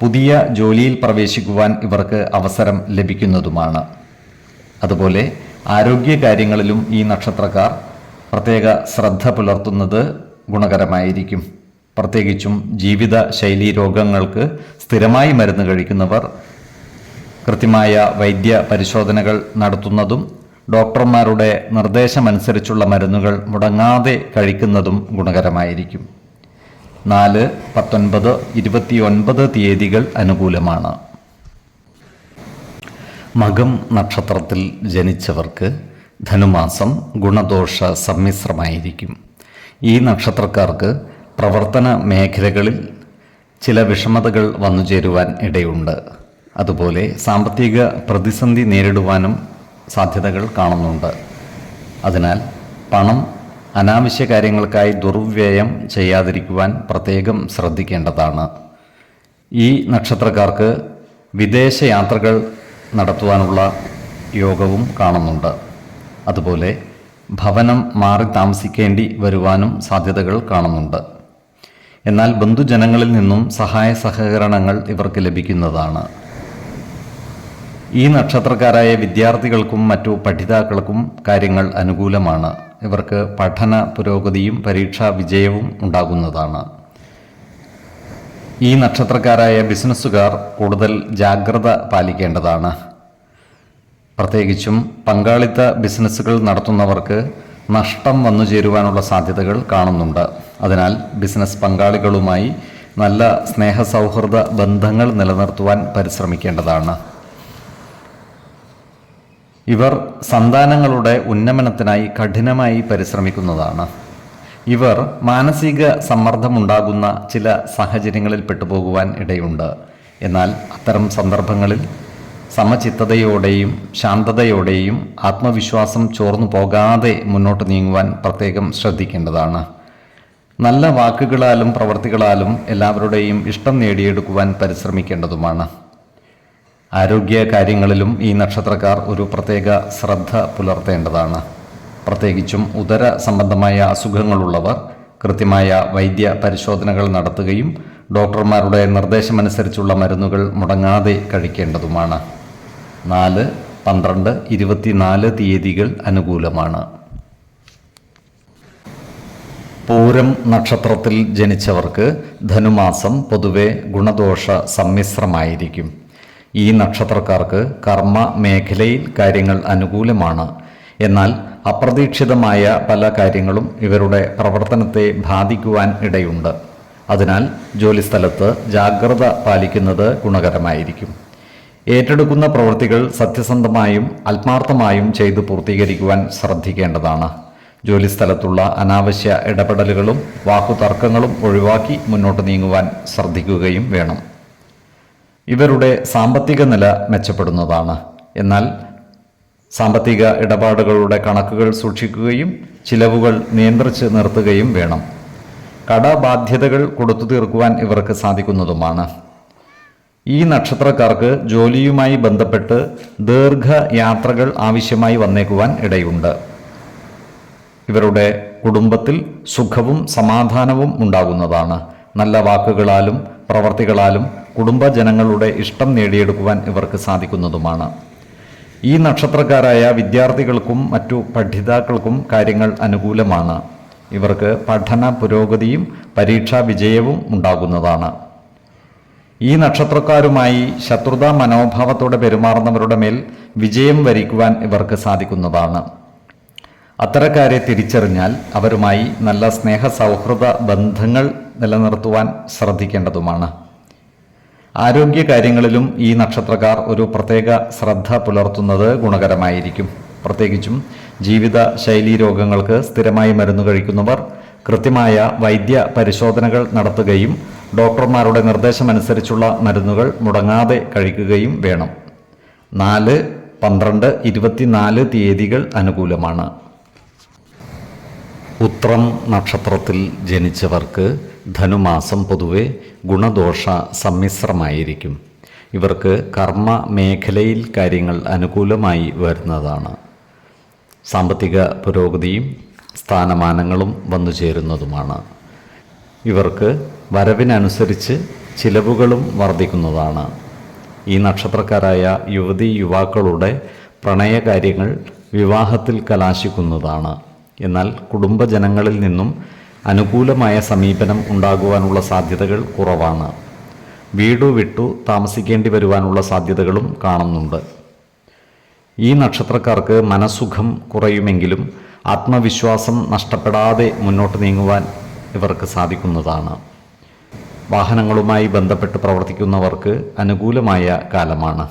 പുതിയ ജോലിയിൽ പ്രവേശിക്കുവാൻ ഇവർക്ക് അവസരം ലഭിക്കുന്നതുമാണ്. അതുപോലെ ആരോഗ്യകാര്യങ്ങളിലും ഈ നക്ഷത്രക്കാർ പ്രത്യേക ശ്രദ്ധ പുലർത്തുന്നത് ഗുണകരമായിരിക്കും. പ്രത്യേകിച്ചും ജീവിത ശൈലീ രോഗങ്ങൾക്ക് സ്ഥിരമായി മരുന്ന് കഴിക്കുന്നവർ കൃത്യമായ വൈദ്യ പരിശോധനകൾ നടത്തുന്നതും ഡോക്ടർമാരുടെ നിർദ്ദേശമനുസരിച്ചുള്ള മരുന്നുകൾ മുടങ്ങാതെ കഴിക്കുന്നതും ഗുണകരമായിരിക്കും. 4, 19, 29 തീയതികൾ അനുകൂലമാണ്. മകം നക്ഷത്രത്തിൽ ജനിച്ചവർക്ക് ധനുമാസം ഗുണദോഷ സമ്മിശ്രമായിരിക്കും. ഈ നക്ഷത്രക്കാർക്ക് പ്രവർത്തന മേഖലകളിൽ ചില വിഷമതകൾ വന്നുചേരുവാൻ ഇടയുണ്ട്. അതുപോലെ സാമ്പത്തിക പ്രതിസന്ധി നേരിടുവാനും സാധ്യതകൾ കാണുന്നുണ്ട്. അതിനാൽ പണം അനാവശ്യ കാര്യങ്ങൾക്കായി ദുർവ്യയം ചെയ്യാതിരിക്കുവാൻ പ്രത്യേകം ശ്രദ്ധിക്കേണ്ടതാണ്. ഈ നക്ഷത്രക്കാർക്ക് വിദേശ യാത്രകൾ നടത്തുവാനുള്ള യോഗവും കാണുന്നുണ്ട്. അതുപോലെ ഭവനം മാറി താമസിക്കേണ്ടി വരുവാനും സാധ്യതകൾ കാണുന്നുണ്ട്. എന്നാൽ ബന്ധുജനങ്ങളിൽ നിന്നും സഹായ സഹകരണങ്ങൾ ഇവർക്ക് ലഭിക്കുന്നതാണ്. ഈ നക്ഷത്രക്കാരായ വിദ്യാർത്ഥികൾക്കും മറ്റു പഠിതാക്കൾക്കും കാര്യങ്ങൾ അനുകൂലമാണ്. ഇവർക്ക് പഠന പുരോഗതിയും പരീക്ഷാ വിജയവും ഉണ്ടാകുന്നതാണ്. ഈ നക്ഷത്രക്കാരായ ബിസിനസ്സുകാർ കൂടുതൽ ജാഗ്രത പാലിക്കേണ്ടതാണ്. പ്രത്യേകിച്ചും പങ്കാളിത്ത ബിസിനസ്സുകൾ നടത്തുന്നവർക്ക് നഷ്ടം വന്നു ചേരുവാനുള്ള സാധ്യതകൾ കാണുന്നുണ്ട്. അതിനാൽ ബിസിനസ് പങ്കാളികളുമായി നല്ല സ്നേഹസൗഹൃദ ബന്ധങ്ങൾ നിലനിർത്തുവാൻ പരിശ്രമിക്കേണ്ടതാണ്. ഇവർ സന്താനങ്ങളുടെ ഉന്നമനത്തിനായി കഠിനമായി പരിശ്രമിക്കുന്നതാണ്. ഇവർ മാനസിക സമ്മർദ്ദമുണ്ടാകുന്ന ചില സാഹചര്യങ്ങളിൽ പെട്ടുപോകുവാൻ ഇടയുണ്ട്. എന്നാൽ അത്തരം സന്ദർഭങ്ങളിൽ സമചിത്തതയോടെയും ശാന്തതയോടെയും ആത്മവിശ്വാസം ചോർന്നു പോകാതെ മുന്നോട്ട് നീങ്ങുവാൻ പ്രത്യേകം ശ്രദ്ധിക്കേണ്ടതാണ്. നല്ല വാക്കുകളാലും പ്രവൃത്തികളാലും എല്ലാവരുടെയും ഇഷ്ടം നേടിയെടുക്കുവാൻ പരിശ്രമിക്കേണ്ടതുമാണ്. ആരോഗ്യ കാര്യങ്ങളിലും ഈ നക്ഷത്രക്കാർ ഒരു പ്രത്യേക ശ്രദ്ധ പുലർത്തേണ്ടതാണ്. പ്രത്യേകിച്ചും ഉദര സംബന്ധമായ അസുഖങ്ങളുള്ളവർ കൃത്യമായ വൈദ്യ പരിശോധനകൾ നടത്തുകയും ഡോക്ടർമാരുടെ നിർദ്ദേശമനുസരിച്ചുള്ള മരുന്നുകൾ മുടങ്ങാതെ കഴിക്കേണ്ടതുമാണ്. 4, 12, 24 തീയതികൾ അനുകൂലമാണ്. പൂരം നക്ഷത്രത്തിൽ ജനിച്ചവർക്ക് ധനുമാസം പൊതുവെ ഗുണദോഷ സമ്മിശ്രമായിരിക്കും. ഈ നക്ഷത്രക്കാർക്ക് കർമ്മ മേഖലയിൽ കാര്യങ്ങൾ അനുകൂലമാണ്. എന്നാൽ അപ്രതീക്ഷിതമായ പല കാര്യങ്ങളും ഇവരുടെ പ്രവർത്തനത്തെ ബാധിക്കുവാൻ ഇടയുണ്ട്. അതിനാൽ ജോലിസ്ഥലത്ത് ജാഗ്രത പാലിക്കുന്നത് ഗുണകരമായിരിക്കും. ഏറ്റെടുക്കുന്ന പ്രവൃത്തികൾ സത്യസന്ധമായും ആത്മാർത്ഥമായും ചെയ്തു പൂർത്തീകരിക്കുവാൻ ശ്രദ്ധിക്കേണ്ടതാണ്. ജോലിസ്ഥലത്തുള്ള അനാവശ്യ ഇടപെടലുകളും വാക്കുതർക്കങ്ങളും ഒഴിവാക്കി മുന്നോട്ട് നീങ്ങുവാൻ ശ്രദ്ധിക്കുകയും വേണം. ഇവരുടെ സാമ്പത്തിക നില മെച്ചപ്പെടുന്നതാണ്. എന്നാൽ സാമ്പത്തിക ഇടപാടുകളുടെ കണക്കുകൾ സൂക്ഷിക്കുകയും ചിലവുകൾ നിയന്ത്രിച്ച് നിർത്തുകയും വേണം. കടബാധ്യതകൾ കൊടുത്തു തീർക്കുവാൻ ഇവർക്ക് സാധിക്കുന്നതുമാണ്. ഈ നക്ഷത്രക്കാർക്ക് ജോലിയുമായി ബന്ധപ്പെട്ട് ദീർഘയാത്രകൾ ആവശ്യമായി വന്നേക്കുവാൻ ഇടയുണ്ട്. ഇവരുടെ കുടുംബത്തിൽ സുഖവും സമാധാനവും ഉണ്ടാകുന്നതാണ്. നല്ല വാക്കുകളാലും പ്രവർത്തികളാലും കുടുംബജനങ്ങളുടെ ഇഷ്ടം നേടിയെടുക്കുവാൻ ഇവർക്ക് സാധിക്കുന്നതുമാണ്. ഈ നക്ഷത്രക്കാരായ വിദ്യാർത്ഥികൾക്കും മറ്റു പഠിതാക്കൾക്കും കാര്യങ്ങൾ അനുകൂലമാണ്. ഇവർക്ക് പഠന പുരോഗതിയും പരീക്ഷാ വിജയവും ഉണ്ടാകുന്നതാണ്. ഈ നക്ഷത്രക്കാരുമായി ശത്രുതാ മനോഭാവത്തോടെ പെരുമാറുന്നവരുടെ മേൽ വിജയം വരിക്കുവാൻ ഇവർക്ക് സാധിക്കുന്നതാണ്. അത്തരക്കാരെ തിരിച്ചറിഞ്ഞാൽ അവരുമായി നല്ല സ്നേഹ സൗഹൃദ ബന്ധങ്ങൾ നിലനിർത്തുവാൻ ശ്രദ്ധിക്കേണ്ടതുമാണ്. ആരോഗ്യകാര്യങ്ങളിലും ഈ നക്ഷത്രക്കാർ ഒരു പ്രത്യേക ശ്രദ്ധ പുലർത്തുന്നത് ഗുണകരമായിരിക്കും. പ്രത്യേകിച്ചും ജീവിത ശൈലീ രോഗങ്ങൾക്ക് സ്ഥിരമായി മരുന്ന് കഴിക്കുന്നവർ കൃത്യമായ വൈദ്യ പരിശോധനകൾ നടത്തുകയും ഡോക്ടർമാരുടെ നിർദ്ദേശമനുസരിച്ചുള്ള മരുന്നുകൾ മുടങ്ങാതെ കഴിക്കുകയും വേണം. 4, 12, 24 തീയതികൾ അനുകൂലമാണ്. ഉത്രം നക്ഷത്രത്തിൽ ജനിച്ചവർക്ക് ധനുമാസം പൊതുവെ ഗുണദോഷ സമ്മിശ്രമായിരിക്കും. ഇവർക്ക് കർമ്മ മേഖലയിൽ കാര്യങ്ങൾ അനുകൂലമായി വരുന്നതാണ്. സാമ്പത്തിക പുരോഗതിയും സ്ഥാനമാനങ്ങളും വന്നു ചേരുന്നതുമാണ്. ഇവർക്ക് വരവിനനുസരിച്ച് ചിലവുകളും വർദ്ധിക്കുന്നതാണ്. ഈ നക്ഷത്രക്കാരായ യുവതീ യുവാക്കളുടെ പ്രണയകാര്യങ്ങൾ വിവാഹത്തിൽ കലാശിക്കുന്നതാണ്. എന്നാൽ കുടുംബജനങ്ങളിൽ നിന്നും അനുകൂലമായ സമീപനം ഉണ്ടാകുവാനുള്ള സാധ്യതകൾ കുറവാണ്. വീടു വിട്ടു താമസിക്കേണ്ടി വരുവാനുള്ള സാധ്യതകളും കാണുന്നുണ്ട്. ഈ നക്ഷത്രക്കാർക്ക് മനസ്സുഖം കുറയുമെങ്കിലും ആത്മവിശ്വാസം നഷ്ടപ്പെടാതെ മുന്നോട്ട് നീങ്ങുവാൻ ഇവർക്ക് സാധിക്കുന്നതാണ്. വാഹനങ്ങളുമായി ബന്ധപ്പെട്ട് പ്രവർത്തിക്കുന്നവർക്ക് അനുകൂലമായ കാലമാണ്.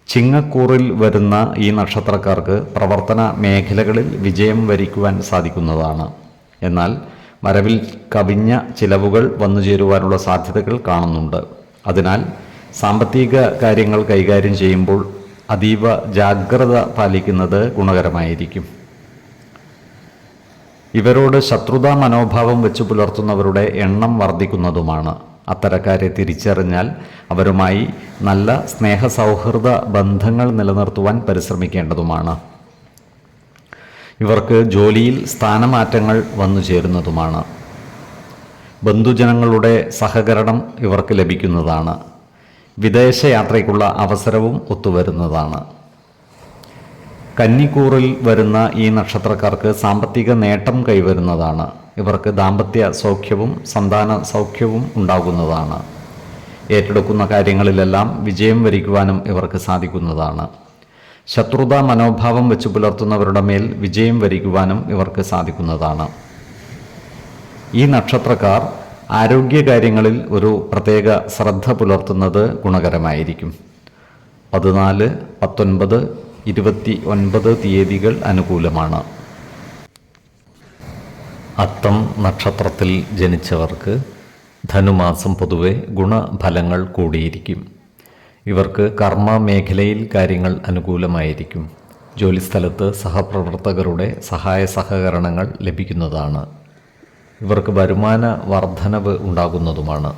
ചിങ്ങക്കൂറിൽ വരുന്ന ഈ നക്ഷത്രക്കാർക്ക് പ്രവർത്തന മേഖലകളിൽ വിജയം വരിക്കുവാൻ സാധിക്കുന്നതാണ്. എന്നാൽ വരവിൽ കവിഞ്ഞ ചിലവുകൾ വന്നു ചേരുവാനുള്ള സാധ്യതകൾ കാണുന്നുണ്ട്. അതിനാൽ സാമ്പത്തിക കാര്യങ്ങൾ കൈകാര്യം ചെയ്യുമ്പോൾ അതീവ ജാഗ്രത പാലിക്കുന്നത് ഗുണകരമായിരിക്കും. ഇവരോട് ശത്രുതാ മനോഭാവം വെച്ച് പുലർത്തുന്നവരുടെ എണ്ണം വർദ്ധിക്കുന്നതുമാണ്. അത്തരക്കാരെ തിരിച്ചറിഞ്ഞാൽ അവരുമായി നല്ല സ്നേഹ സൗഹൃദ ബന്ധങ്ങൾ നിലനിർത്തുവാൻ പരിശ്രമിക്കേണ്ടതുമാണ്. ഇവർക്ക് ജോലിയിൽ സ്ഥാനമാറ്റങ്ങൾ വന്നു ചേരുന്നതുമാണ്. ബന്ധുജനങ്ങളുടെ സഹകരണം ഇവർക്ക് ലഭിക്കുന്നതാണ്. വിദേശയാത്രയ്ക്കുള്ള അവസരവും ഒത്തുവരുന്നതാണ്. കന്നിക്കൂറിൽ വരുന്ന ഈ നക്ഷത്രക്കാർക്ക് സാമ്പത്തിക നേട്ടം കൈവരുന്നതാണ്. ഇവർക്ക് ദാമ്പത്യ സൗഖ്യവും സന്താന സൗഖ്യവും ഉണ്ടാകുന്നതാണ്. ഏറ്റെടുക്കുന്ന കാര്യങ്ങളിലെല്ലാം വിജയം വരിക്കുവാനും ഇവർക്ക് സാധിക്കുന്നതാണ്. ശത്രുതാ മനോഭാവം വെച്ച് പുലർത്തുന്നവരുടെ മേൽ വിജയം വരിക്കുവാനും ഇവർക്ക് സാധിക്കുന്നതാണ്. ഈ നക്ഷത്രക്കാർ ആരോഗ്യകാര്യങ്ങളിൽ ഒരു പ്രത്യേക ശ്രദ്ധ പുലർത്തുന്നത് ഗുണകരമായിരിക്കും. 14, 19, 29 തീയതികൾ അനുകൂലമാണ്. അത്തം നക്ഷത്രത്തിൽ ജനിച്ചവർക്ക് ധനുമാസം പൊതുവെ ഗുണഫലങ്ങൾ കൂടിയിരിക്കും. ഇവർക്ക് കർമ്മ മേഖലയിൽ കാര്യങ്ങൾ അനുകൂലമായിരിക്കും. ജോലിസ്ഥലത്ത് സഹപ്രവർത്തകരുടെ സഹായ സഹകരണങ്ങൾ ലഭിക്കുന്നതാണ്. ഇവർക്ക് വരുമാന വർധനവ് ഉണ്ടാകുന്നതുമാണ്.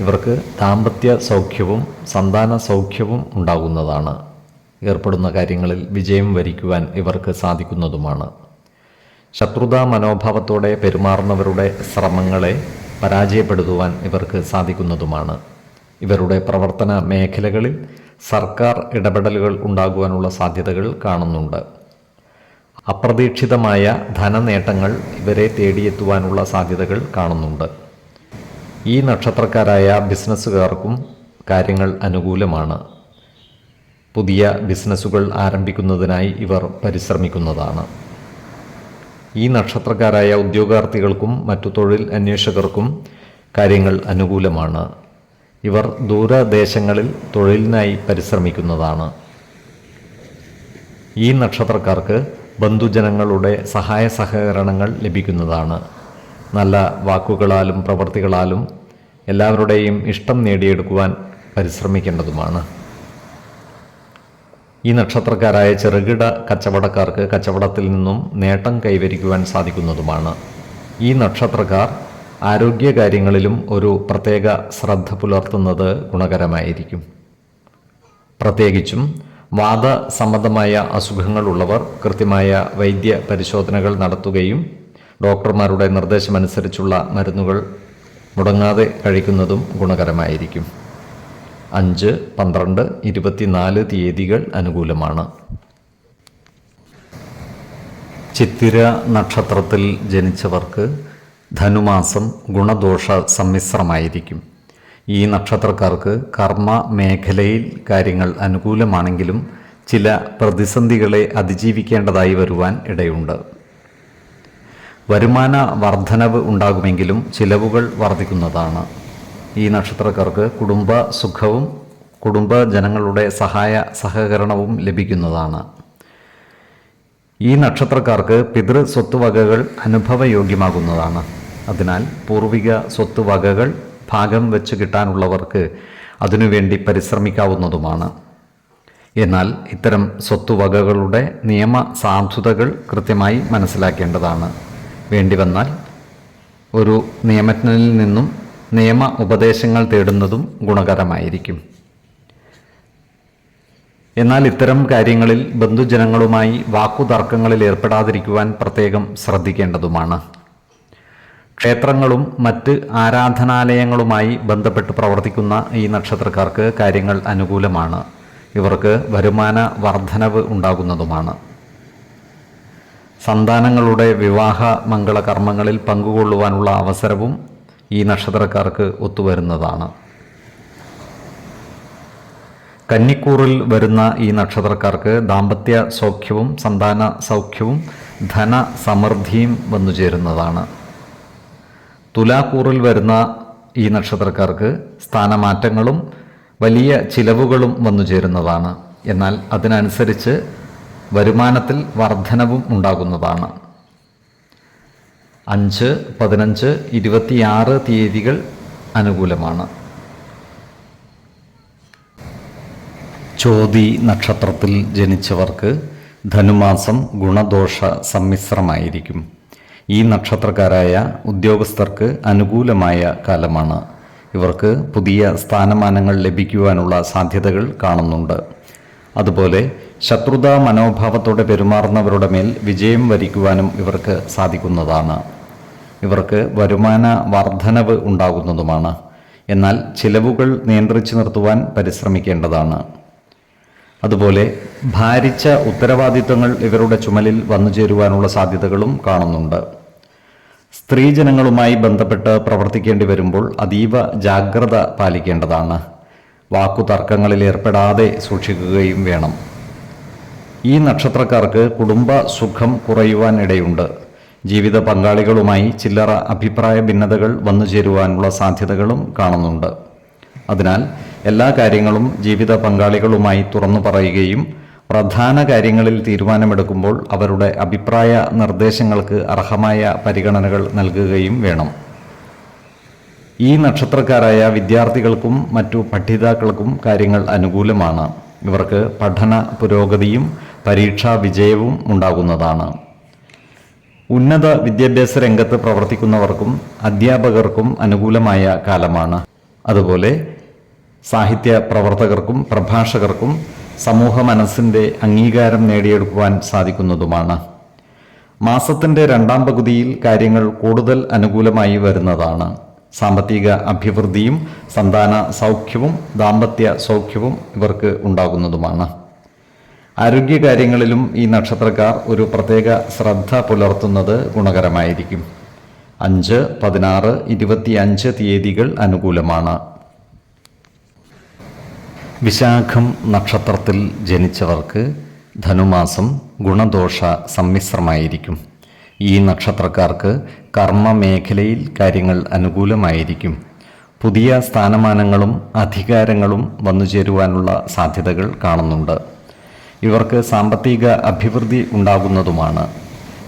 ഇവർക്ക് ദാമ്പത്യ സൗഖ്യവും സന്താന സൗഖ്യവും ഉണ്ടാകുന്നതാണ്. ഏർപ്പെടുന്ന കാര്യങ്ങളിൽ വിജയം വരിക്കുവാൻ ഇവർക്ക് സാധിക്കുന്നതുമാണ്. ശത്രുതാ മനോഭാവത്തോടെ പെരുമാറുന്നവരുടെ ശ്രമങ്ങളെ പരാജയപ്പെടുത്തുവാൻ ഇവർക്ക് സാധിക്കുന്നതുമാണ്. ഇവരുടെ പ്രവർത്തന മേഖലകളിൽ സർക്കാർ ഇടപെടലുകൾ ഉണ്ടാകുവാനുള്ള സാധ്യതകൾ കാണുന്നുണ്ട്. അപ്രതീക്ഷിതമായ ധനനേട്ടങ്ങൾ ഇവരെ തേടിയെത്തുവാനുള്ള സാധ്യതകൾ കാണുന്നുണ്ട്. ഈ നക്ഷത്രക്കാരായ ബിസിനസ്സുകാർക്കും കാര്യങ്ങൾ അനുകൂലമാണ്. പുതിയ ബിസിനസ്സുകൾ ആരംഭിക്കുന്നതിനായി ഇവർ പരിശ്രമിക്കുന്നതാണ്. ഈ നക്ഷത്രക്കാരായ ഉദ്യോഗാർത്ഥികൾക്കും മറ്റു തൊഴിൽ അന്വേഷകർക്കും കാര്യങ്ങൾ അനുകൂലമാണ്. ഇവർ ദൂരദേശങ്ങളിൽ തൊഴിലിനായി പരിശ്രമിക്കുന്നതാണ്. ഈ നക്ഷത്രക്കാർക്ക് ബന്ധുജനങ്ങളുടെ സഹായ സഹകരണങ്ങൾ ലഭിക്കുന്നതാണ്. നല്ല വാക്കുകളാലും പ്രവൃത്തികളാലും എല്ലാവരുടെയും ഇഷ്ടം നേടിയെടുക്കുവാൻ പരിശ്രമിക്കേണ്ടതുമാണ്. ഈ നക്ഷത്രക്കാരായ ചെറുകിട കച്ചവടക്കാർക്ക് കച്ചവടത്തിൽ നിന്നും നേട്ടം കൈവരിക്കുവാൻ സാധിക്കുന്നതുമാണ്. ഈ നക്ഷത്രക്കാർ ആരോഗ്യകാര്യങ്ങളിലും ഒരു പ്രത്യേക ശ്രദ്ധ പുലർത്തുന്നത് ഗുണകരമായിരിക്കും. പ്രത്യേകിച്ചും വാദസംബന്ധമായ അസുഖങ്ങളുള്ളവർ കൃത്യമായ വൈദ്യ പരിശോധനകൾ നടത്തുകയും ഡോക്ടർമാരുടെ നിർദ്ദേശമനുസരിച്ചുള്ള മരുന്നുകൾ മുടങ്ങാതെ കഴിക്കുന്നതും ഗുണകരമായിരിക്കും. 5, 12, 24 തീയതികൾ അനുകൂലമാണ്. ചിത്തിര നക്ഷത്രത്തിൽ ജനിച്ചവർക്ക് ധനുമാസം ഗുണദോഷ സമ്മിശ്രമായിരിക്കും. ഈ നക്ഷത്രക്കാർക്ക് കർമ്മ മേഖലയിൽ കാര്യങ്ങൾ അനുകൂലമാണെങ്കിലും ചില പ്രതിസന്ധികളെ അതിജീവിക്കേണ്ടതായി വരുവാൻ ഇടയുണ്ട്. വരുമാന വർധനവ് ഉണ്ടാകുമെങ്കിലും ചിലവുകൾ വർദ്ധിക്കുന്നതാണ്. ഈ നക്ഷത്രക്കാർക്ക് കുടുംബ സുഖവും കുടുംബജനങ്ങളുടെ സഹകരണവും ലഭിക്കുന്നതാണ്. ഈ നക്ഷത്രക്കാർക്ക് പിതൃ സ്വത്തുവകകൾ അനുഭവയോഗ്യമാകുന്നതാണ്. അതിനാൽ പൂർവിക സ്വത്തുവകകൾ ഭാഗം വെച്ച് കിട്ടാനുള്ളവർക്ക് അതിനുവേണ്ടി പരിശ്രമിക്കാവുന്നതുമാണ്. എന്നാൽ ഇത്തരം സ്വത്തുവകകളുടെ നിയമ സാധുതകൾ കൃത്യമായി മനസ്സിലാക്കേണ്ടതാണ്. വേണ്ടിവന്നാൽ ഒരു നിയമജ്ഞനിൽ നിന്നും നിയമ ഉപദേശങ്ങൾ തേടുന്നതും ഗുണകരമായിരിക്കും. എന്നാൽ ഇത്തരം കാര്യങ്ങളിൽ ബന്ധുജനങ്ങളുമായി വാക്കുതർക്കങ്ങളിൽ ഏർപ്പെടാതിരിക്കുവാൻ പ്രത്യേകം ശ്രദ്ധിക്കേണ്ടതുമാണ്. ക്ഷേത്രങ്ങളും മറ്റ് ആരാധനാലയങ്ങളുമായി ബന്ധപ്പെട്ട് പ്രവർത്തിക്കുന്ന ഈ നക്ഷത്രക്കാർക്ക് കാര്യങ്ങൾ അനുകൂലമാണ്. ഇവർക്ക് വരുമാന വർധനവ് ഉണ്ടാകുന്നതുമാണ്. സന്താനങ്ങളുടെ വിവാഹ മംഗളകർമ്മങ്ങളിൽ പങ്കുകൊള്ളുവാനുള്ള അവസരവും ഈ നക്ഷത്രക്കാർക്ക് ഒത്തുവരുന്നതാണ്. കന്നിക്കൂറിൽ വരുന്ന ഈ നക്ഷത്രക്കാർക്ക് ദാമ്പത്യ സൗഖ്യവും സന്താന സൗഖ്യവും ധനസമൃദ്ധിയും വന്നുചേരുന്നതാണ്. തുലാക്കൂറിൽ വരുന്ന ഈ നക്ഷത്രക്കാർക്ക് സ്ഥാനമാറ്റങ്ങളും വലിയ ചിലവുകളും വന്നുചേരുന്നതാണ്. എന്നാൽ അതിനനുസരിച്ച് വരുമാനത്തിൽ വർധനവും ഉണ്ടാകുന്നതാണ്. 5, 15, 26 തീയതികൾ അനുകൂലമാണ്. ചോതി നക്ഷത്രത്തിൽ ജനിച്ചവർക്ക് ധനുമാസം ഗുണദോഷ സമ്മിശ്രമായിരിക്കും. ഈ നക്ഷത്രക്കാരായ ഉദ്യോഗസ്ഥർക്ക് അനുകൂലമായ കാലമാണ്. ഇവർക്ക് പുതിയ സ്ഥാനമാനങ്ങൾ ലഭിക്കുവാനുള്ള സാധ്യതകൾ കാണുന്നുണ്ട്. അതുപോലെ ശത്രുതാ മനോഭാവത്തോടെ പെരുമാറുന്നവരുടെ മേൽ വിജയം വരിക്കുവാനും ഇവർക്ക് സാധിക്കുന്നതാണ്. ഇവർക്ക് വരുമാന വർധനവ് ഉണ്ടാകുന്നതുമാണ്. എന്നാൽ ചിലവുകൾ നിയന്ത്രിച്ചു നിർത്തുവാൻ പരിശ്രമിക്കേണ്ടതാണ്. അതുപോലെ ഭാരിച്ച ഉത്തരവാദിത്വങ്ങൾ ഇവരുടെ ചുമലിൽ വന്നുചേരുവാനുള്ള സാധ്യതകളും കാണുന്നുണ്ട്. സ്ത്രീജനങ്ങളുമായി ബന്ധപ്പെട്ട് പ്രവർത്തിക്കേണ്ടി വരുമ്പോൾ അതീവ ജാഗ്രത പാലിക്കേണ്ടതാണ്. വാക്കുതർക്കങ്ങളിൽ ഏർപ്പെടാതെ സൂക്ഷിക്കുകയും വേണം. ഈ നക്ഷത്രക്കാർക്ക് കുടുംബ സുഖം കുറയുവാൻ ഇടയുണ്ട്. ജീവിത പങ്കാളികളുമായി ചില്ലറ അഭിപ്രായ ഭിന്നതകൾ വന്നുചേരുവാനുള്ള സാധ്യതകളും കാണുന്നുണ്ട്. അതിനാൽ എല്ലാ കാര്യങ്ങളും ജീവിത പങ്കാളികളുമായി തുറന്നു പറയുകയും പ്രധാന കാര്യങ്ങളിൽ തീരുമാനമെടുക്കുമ്പോൾ അവരുടെ അഭിപ്രായ നിർദ്ദേശങ്ങൾക്ക് അർഹമായ പരിഗണനകൾ നൽകുകയും വേണം. ഈ നക്ഷത്രക്കാരായ വിദ്യാർത്ഥികൾക്കും മറ്റു പഠിതാക്കൾക്കും കാര്യങ്ങൾ അനുകൂലമാണ്. ഇവർക്ക് പഠന പുരോഗതിയും പരീക്ഷാ വിജയവും ഉണ്ടാകുന്നതാണ്. ഉന്നത വിദ്യാഭ്യാസ രംഗത്ത് പ്രവർത്തിക്കുന്നവർക്കും അധ്യാപകർക്കും അനുകൂലമായ കാലമാണ്. അതുപോലെ സാഹിത്യ പ്രവർത്തകർക്കും പ്രഭാഷകർക്കും സമൂഹ മനസ്സിൻ്റെ അംഗീകാരം നേടിയെടുക്കുവാൻ സാധിക്കുന്നതുമാണ്. മാസത്തിൻ്റെ 2ാം പകുതിയിൽ കാര്യങ്ങൾ കൂടുതൽ അനുകൂലമായി വരുന്നതാണ്. സാമ്പത്തിക അഭിവൃദ്ധിയും സന്താന സൗഖ്യവും ദാമ്പത്യ സൗഖ്യവും ഇവർക്ക് ഉണ്ടാകുന്നതുമാണ്. ആരോഗ്യകാര്യങ്ങളിലും ഈ നക്ഷത്രക്കാർ ഒരു പ്രത്യേക ശ്രദ്ധ പുലർത്തുന്നത് ഗുണകരമായിരിക്കും. 5, 16, 25 തീയതികൾ അനുകൂലമാണ്. വിശാഖം നക്ഷത്രത്തിൽ ജനിച്ചവർക്ക് ധനുമാസം ഗുണദോഷ സമ്മിശ്രമായിരിക്കും. ഈ നക്ഷത്രക്കാർക്ക് കർമ്മ മേഖലയിൽ കാര്യങ്ങൾ അനുകൂലമായിരിക്കും. പുതിയ സ്ഥാനമാനങ്ങളും അധികാരങ്ങളും വന്നുചേരുവാനുള്ള സാധ്യതകൾ കാണുന്നുണ്ട്. ഇവർക്ക് സാമ്പത്തിക അഭിവൃദ്ധി ഉണ്ടാകുന്നതുമാണ്.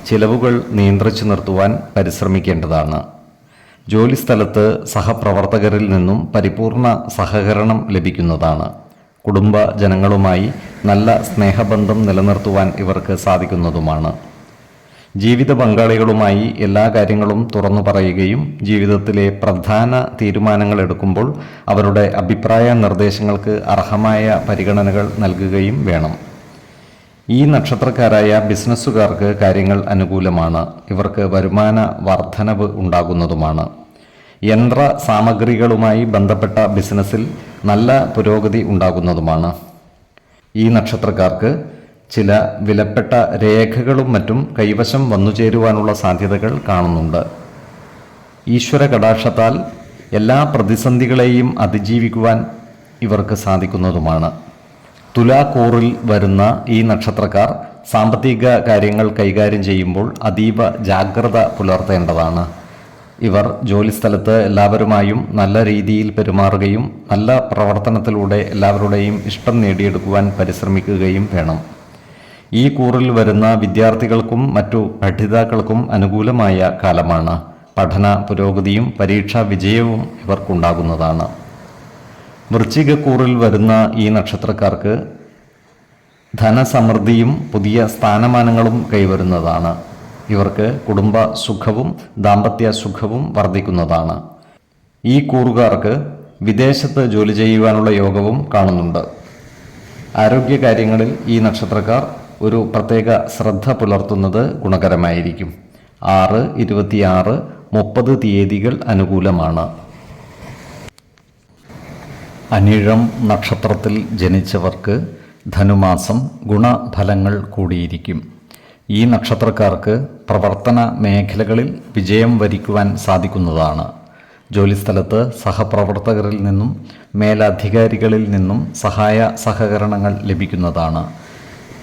ചിലവുകൾ നിയന്ത്രിച്ചു നിർത്തുവാൻ പരിശ്രമിക്കേണ്ടതാണ്. ജോലിസ്ഥലത്ത് സഹപ്രവർത്തകരിൽ നിന്നും പരിപൂർണ സഹകരണം ലഭിക്കുന്നതാണ്. കുടുംബ ജനങ്ങളുമായി നല്ല സ്നേഹബന്ധം നിലനിർത്തുവാൻ ഇവർക്ക് സാധിക്കുന്നതുമാണ്. ജീവിത പങ്കാളികളുമായി എല്ലാ കാര്യങ്ങളും തുറന്നു പറയുകയും ജീവിതത്തിലെ പ്രധാന തീരുമാനങ്ങൾ എടുക്കുമ്പോൾ അവരുടെ അഭിപ്രായ നിർദ്ദേശങ്ങൾക്ക് അർഹമായ പരിഗണനകൾ നൽകുകയും വേണം. ഈ നക്ഷത്രക്കാരായ ബിസിനസ്സുകാർക്ക് കാര്യങ്ങൾ അനുകൂലമാണ്. ഇവർക്ക് വരുമാന വർധനവ് ഉണ്ടാകുന്നതുമാണ്. യന്ത്ര സാമഗ്രികളുമായി ബന്ധപ്പെട്ട ബിസിനസ്സിൽ നല്ല പുരോഗതി ഉണ്ടാകുന്നതുമാണ്. ഈ നക്ഷത്രക്കാർക്ക് ചില വിലപ്പെട്ട രേഖകളും മറ്റും കൈവശം വന്നുചേരുവാനുള്ള സാധ്യതകൾ കാണുന്നുണ്ട്. ഈശ്വര കടാക്ഷത്താൽ എല്ലാ പ്രതിസന്ധികളെയും അതിജീവിക്കുവാൻ ഇവർക്ക് സാധിക്കുന്നതുമാണ്. തുലാക്കൂറിൽ വരുന്ന ഈ നക്ഷത്രക്കാർ സാമ്പത്തിക കാര്യങ്ങൾ കൈകാര്യം ചെയ്യുമ്പോൾ അതീവ ജാഗ്രത പുലർത്തേണ്ടതാണ്. ഇവർ ജോലിസ്ഥലത്ത് എല്ലാവരുമായും നല്ല രീതിയിൽ പെരുമാറുകയും നല്ല പ്രവർത്തനത്തിലൂടെ എല്ലാവരുടെയും ഇഷ്ടം നേടിയെടുക്കുവാൻ പരിശ്രമിക്കുകയും വേണം. ഈ കൂറിൽ വരുന്ന വിദ്യാർത്ഥികൾക്കും മറ്റു പഠിതാക്കൾക്കും അനുകൂലമായ കാലമാണ്. പഠന പുരോഗതിയും പരീക്ഷാ വിജയവും ഇവർക്കുണ്ടാകുന്നതാണ്. വൃശ്ചികക്കൂറിൽ വരുന്ന ഈ നക്ഷത്രക്കാർക്ക് ധനസമൃദ്ധിയും പുതിയ സ്ഥാനമാനങ്ങളും കൈവരുന്നതാണ്. ഇവർക്ക് കുടുംബ സുഖവും ദാമ്പത്യ സുഖവും വർദ്ധിക്കുന്നതാണ്. ഈ കൂറുകാർക്ക് വിദേശത്ത് ജോലി ചെയ്യുവാനുള്ള യോഗവും കാണുന്നുണ്ട്. ആരോഗ്യകാര്യങ്ങളിൽ ഈ നക്ഷത്രക്കാർ ഒരു പ്രത്യേക ശ്രദ്ധ പുലർത്തുന്നത് ഗുണകരമായിരിക്കും. 6, 26, 30 തീയതികൾ അനുകൂലമാണ്. അനിഴം നക്ഷത്രത്തിൽ ജനിച്ചവർക്ക് ധനുമാസം ഗുണഫലങ്ങൾ കൂടിയിരിക്കും. ഈ നക്ഷത്രക്കാർക്ക് പ്രവർത്തന മേഖലകളിൽ വിജയം വരിക്കുവാൻ സാധിക്കുന്നതാണ്. ജോലിസ്ഥലത്ത് സഹപ്രവർത്തകരിൽ നിന്നും മേലധികാരികളിൽ നിന്നും സഹായ സഹകരണങ്ങൾ ലഭിക്കുന്നതാണ്.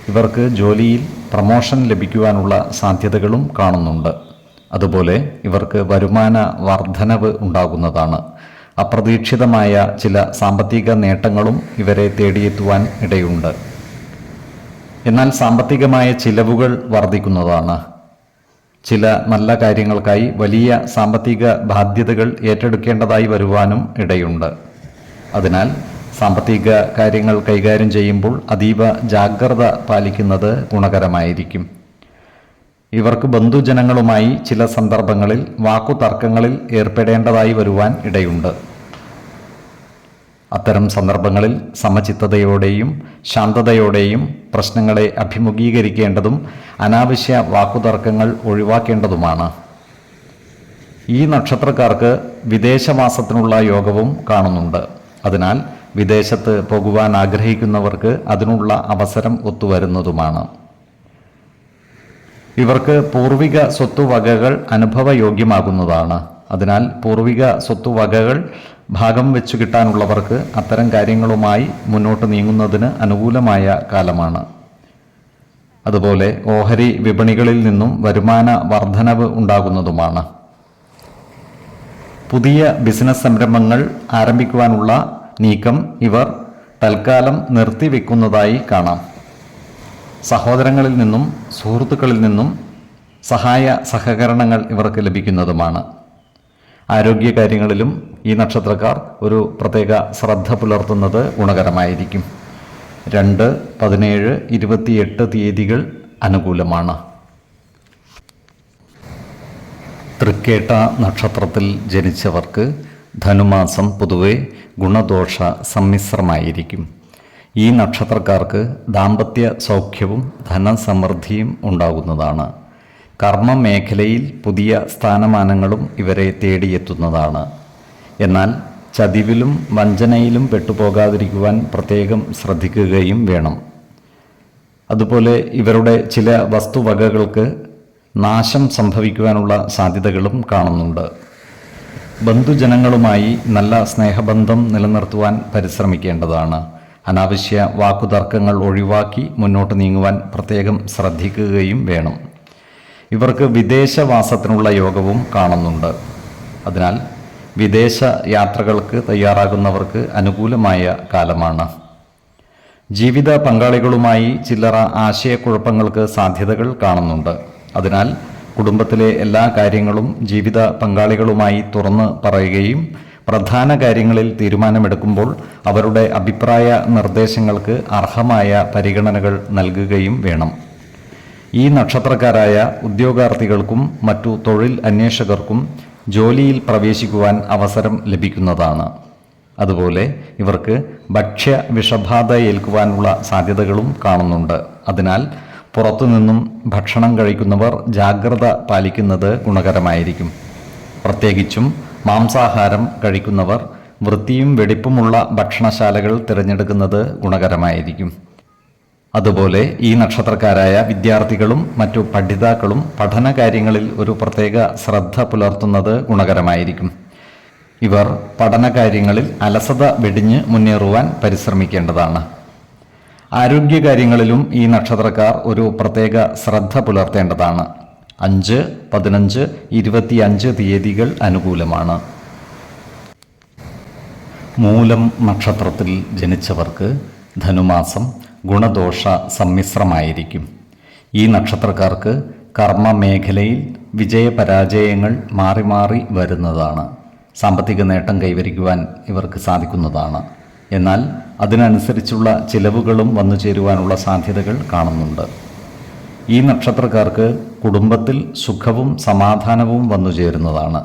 ഇവർക്ക് ജോലിയിൽ പ്രമോഷൻ ലഭിക്കുവാനുള്ള സാധ്യതകളും കാണുന്നുണ്ട്. അതുപോലെ ഇവർക്ക് വരുമാന വർധനവ് ഉണ്ടാകുന്നതാണ്. അപ്രതീക്ഷിതമായ ചില സാമ്പത്തിക നേട്ടങ്ങളും ഇവരെ തേടിയെത്തുവാൻ ഇടയുണ്ട്. എന്നാൽ സാമ്പത്തികമായ ചിലവുകൾ വർദ്ധിക്കുന്നതാണ്. ചില നല്ല കാര്യങ്ങൾക്കായി വലിയ സാമ്പത്തിക ബാധ്യതകൾ ഏറ്റെടുക്കേണ്ടതായി വരുവാനും ഇടയുണ്ട്. അതിനാൽ സാമ്പത്തിക കാര്യങ്ങൾ കൈകാര്യം ചെയ്യുമ്പോൾ അതീവ ജാഗ്രത പാലിക്കുന്നത് ഗുണകരമായിരിക്കും. ഇവർക്ക് ബന്ധുജനങ്ങളുമായി ചില സന്ദർഭങ്ങളിൽ വാക്കുതർക്കങ്ങളിൽ ഏർപ്പെടേണ്ടതായി വരുവാൻ ഇടയുണ്ട്. അത്തരം സന്ദർഭങ്ങളിൽ സമചിത്തതയോടെയും ശാന്തതയോടെയും പ്രശ്നങ്ങളെ അഭിമുഖീകരിക്കേണ്ടതും അനാവശ്യ വാക്കുതർക്കങ്ങൾ ഒഴിവാക്കേണ്ടതുമാണ്. ഈ നക്ഷത്രക്കാർക്ക് വിദേശവാസത്തിനുള്ള യോഗവും കാണുന്നുണ്ട്. അതിനാൽ വിദേശത്ത് പോകുവാൻ ആഗ്രഹിക്കുന്നവർക്ക് അതിനുള്ള അവസരം ഒത്തുവരുന്നതുമാണ്. ഇവർക്ക് പൂർവിക സ്വത്തുവകകൾ അനുഭവയോഗ്യമാകുന്നതാണ്. അതിനാൽ പൂർവിക സ്വത്തുവകകൾ ഭാഗം വെച്ചു കിട്ടാനുള്ളവർക്ക് അത്തരം കാര്യങ്ങളുമായി മുന്നോട്ട് നീങ്ങുന്നതിന് അനുകൂലമായ കാലമാണ്. അതുപോലെ ഓഹരി വിപണികളിൽ നിന്നും വരുമാന വർധനവ് ഉണ്ടാകുന്നതുമാണ്. പുതിയ ബിസിനസ് സംരംഭങ്ങൾ ആരംഭിക്കുവാനുള്ള നീക്കം ഇവർ തൽക്കാലം നിർത്തിവെക്കുന്നതായി കാണാം. സഹോദരങ്ങളിൽ നിന്നും സുഹൃത്തുക്കളിൽ നിന്നും സഹായ സഹകരണങ്ങൾ ഇവർക്ക് ലഭിക്കുന്നതുമാണ്. ആരോഗ്യകാര്യങ്ങളിലും ഈ നക്ഷത്രക്കാർ ഒരു പ്രത്യേക ശ്രദ്ധ പുലർത്തുന്നത് ഗുണകരമായിരിക്കും. 2, 17, 28 തീയതികൾ അനുകൂലമാണ്. തൃക്കേട്ട നക്ഷത്രത്തിൽ ജനിച്ചവർക്ക് ധനുമാസം പൊതുവെ ഗുണദോഷ സമ്മിശ്രമായിരിക്കും. ഈ നക്ഷത്രക്കാർക്ക് ദാമ്പത്യ സൗഖ്യവും ധനസമൃദ്ധിയും ഉണ്ടാകുന്നതാണ്. കർമ്മമേഖലയിൽ പുതിയ സ്ഥാനമാനങ്ങളും ഇവരെ തേടിയെത്തുന്നതാണ്. എന്നാൽ ചതിവിലും വഞ്ചനയിലും പെട്ടുപോകാതിരിക്കുവാൻ പ്രത്യേകം ശ്രദ്ധിക്കുകയും വേണം. അതുപോലെ ഇവരുടെ ചില വസ്തുവകകൾക്ക് നാശം സംഭവിക്കുവാനുള്ള സാധ്യതകളും കാണുന്നുണ്ട്. ബന്ധുജനങ്ങളുമായി നല്ല സ്നേഹബന്ധം നിലനിർത്തുവാൻ പരിശ്രമിക്കേണ്ടതാണ്. അനാവശ്യ വാക്കുതർക്കങ്ങൾ ഒഴിവാക്കി മുന്നോട്ട് നീങ്ങുവാൻ പ്രത്യേകം ശ്രദ്ധിക്കുകയും വേണം. ഇവർക്ക് വിദേശവാസത്തിനുള്ള യോഗവും കാണുന്നുണ്ട്. അതിനാൽ വിദേശ യാത്രകൾക്ക് തയ്യാറാകുന്നവർക്ക് അനുകൂലമായ കാലമാണ്. ജീവിത പങ്കാളികളുമായി ചില്ലറ ആശയക്കുഴപ്പങ്ങൾക്ക് സാധ്യതകൾ കാണുന്നുണ്ട്. അതിനാൽ കുടുംബത്തിലെ എല്ലാ കാര്യങ്ങളും ജീവിത പങ്കാളികളുമായി തുറന്ന് പറയുകയും പ്രധാന കാര്യങ്ങളിൽ തീരുമാനമെടുക്കുമ്പോൾ അവരുടെ അഭിപ്രായ നിർദ്ദേശങ്ങൾക്ക് അർഹമായ പരിഗണനകൾ നൽകുകയും വേണം. ഈ നക്ഷത്രക്കാരായ ഉദ്യോഗാർത്ഥികൾക്കും മറ്റു തൊഴിൽ അന്വേഷകർക്കും ജോലിയിൽ പ്രവേശിക്കുവാൻ അവസരം ലഭിക്കുന്നതാണ്. അതുപോലെ ഇവർക്ക് ഭക്ഷ്യ വിഷബാധ ഏൽക്കുവാനുള്ള സാധ്യതകളും കാണുന്നുണ്ട്. അതിനാൽ പുറത്തുനിന്നും ഭക്ഷണം കഴിക്കുന്നവർ ജാഗ്രത പാലിക്കുന്നത് ഗുണകരമായിരിക്കും. പ്രത്യേകിച്ചും മാംസാഹാരം കഴിക്കുന്നവർ വൃത്തിയും വെടിപ്പുമുള്ള ഭക്ഷണശാലകൾ തിരഞ്ഞെടുക്കുന്നത് ഗുണകരമായിരിക്കും. അതുപോലെ ഈ നക്ഷത്രക്കാരായ വിദ്യാർത്ഥികളും മറ്റു പഠിതാക്കളും പഠനകാര്യങ്ങളിൽ ഒരു പ്രത്യേക ശ്രദ്ധ പുലർത്തുന്നത് ഗുണകരമായിരിക്കും. ഇവർ പഠനകാര്യങ്ങളിൽ അലസത വെടിഞ്ഞ് മുന്നേറുവാൻ പരിശ്രമിക്കേണ്ടതാണ്. ആരോഗ്യകാര്യങ്ങളിലും ഈ നക്ഷത്രക്കാർ ഒരു പ്രത്യേക ശ്രദ്ധ പുലർത്തേണ്ടതാണ്. 5, 15, 25 തീയതികൾ അനുകൂലമാണ്. മൂലം നക്ഷത്രത്തിൽ ജനിച്ചവർക്ക് ധനുമാസം ഗുണദോഷ സമ്മിശ്രമായിരിക്കും. ഈ നക്ഷത്രക്കാർക്ക് കർമ്മ മേഖലയിൽ വിജയപരാജയങ്ങൾ മാറി മാറി വരുന്നതാണ്. സാമ്പത്തിക നേട്ടം കൈവരിക്കുവാൻ ഇവർക്ക് സാധിക്കുന്നതാണ്. എന്നാൽ അതിനനുസരിച്ചുള്ള ചിലവുകളും വന്നു ചേരുവാനുള്ള സാധ്യതകൾ കാണുന്നുണ്ട്. ഈ നക്ഷത്രക്കാർക്ക് കുടുംബത്തിൽ സുഖവും സമാധാനവും വന്നു ചേരുന്നതാണ്.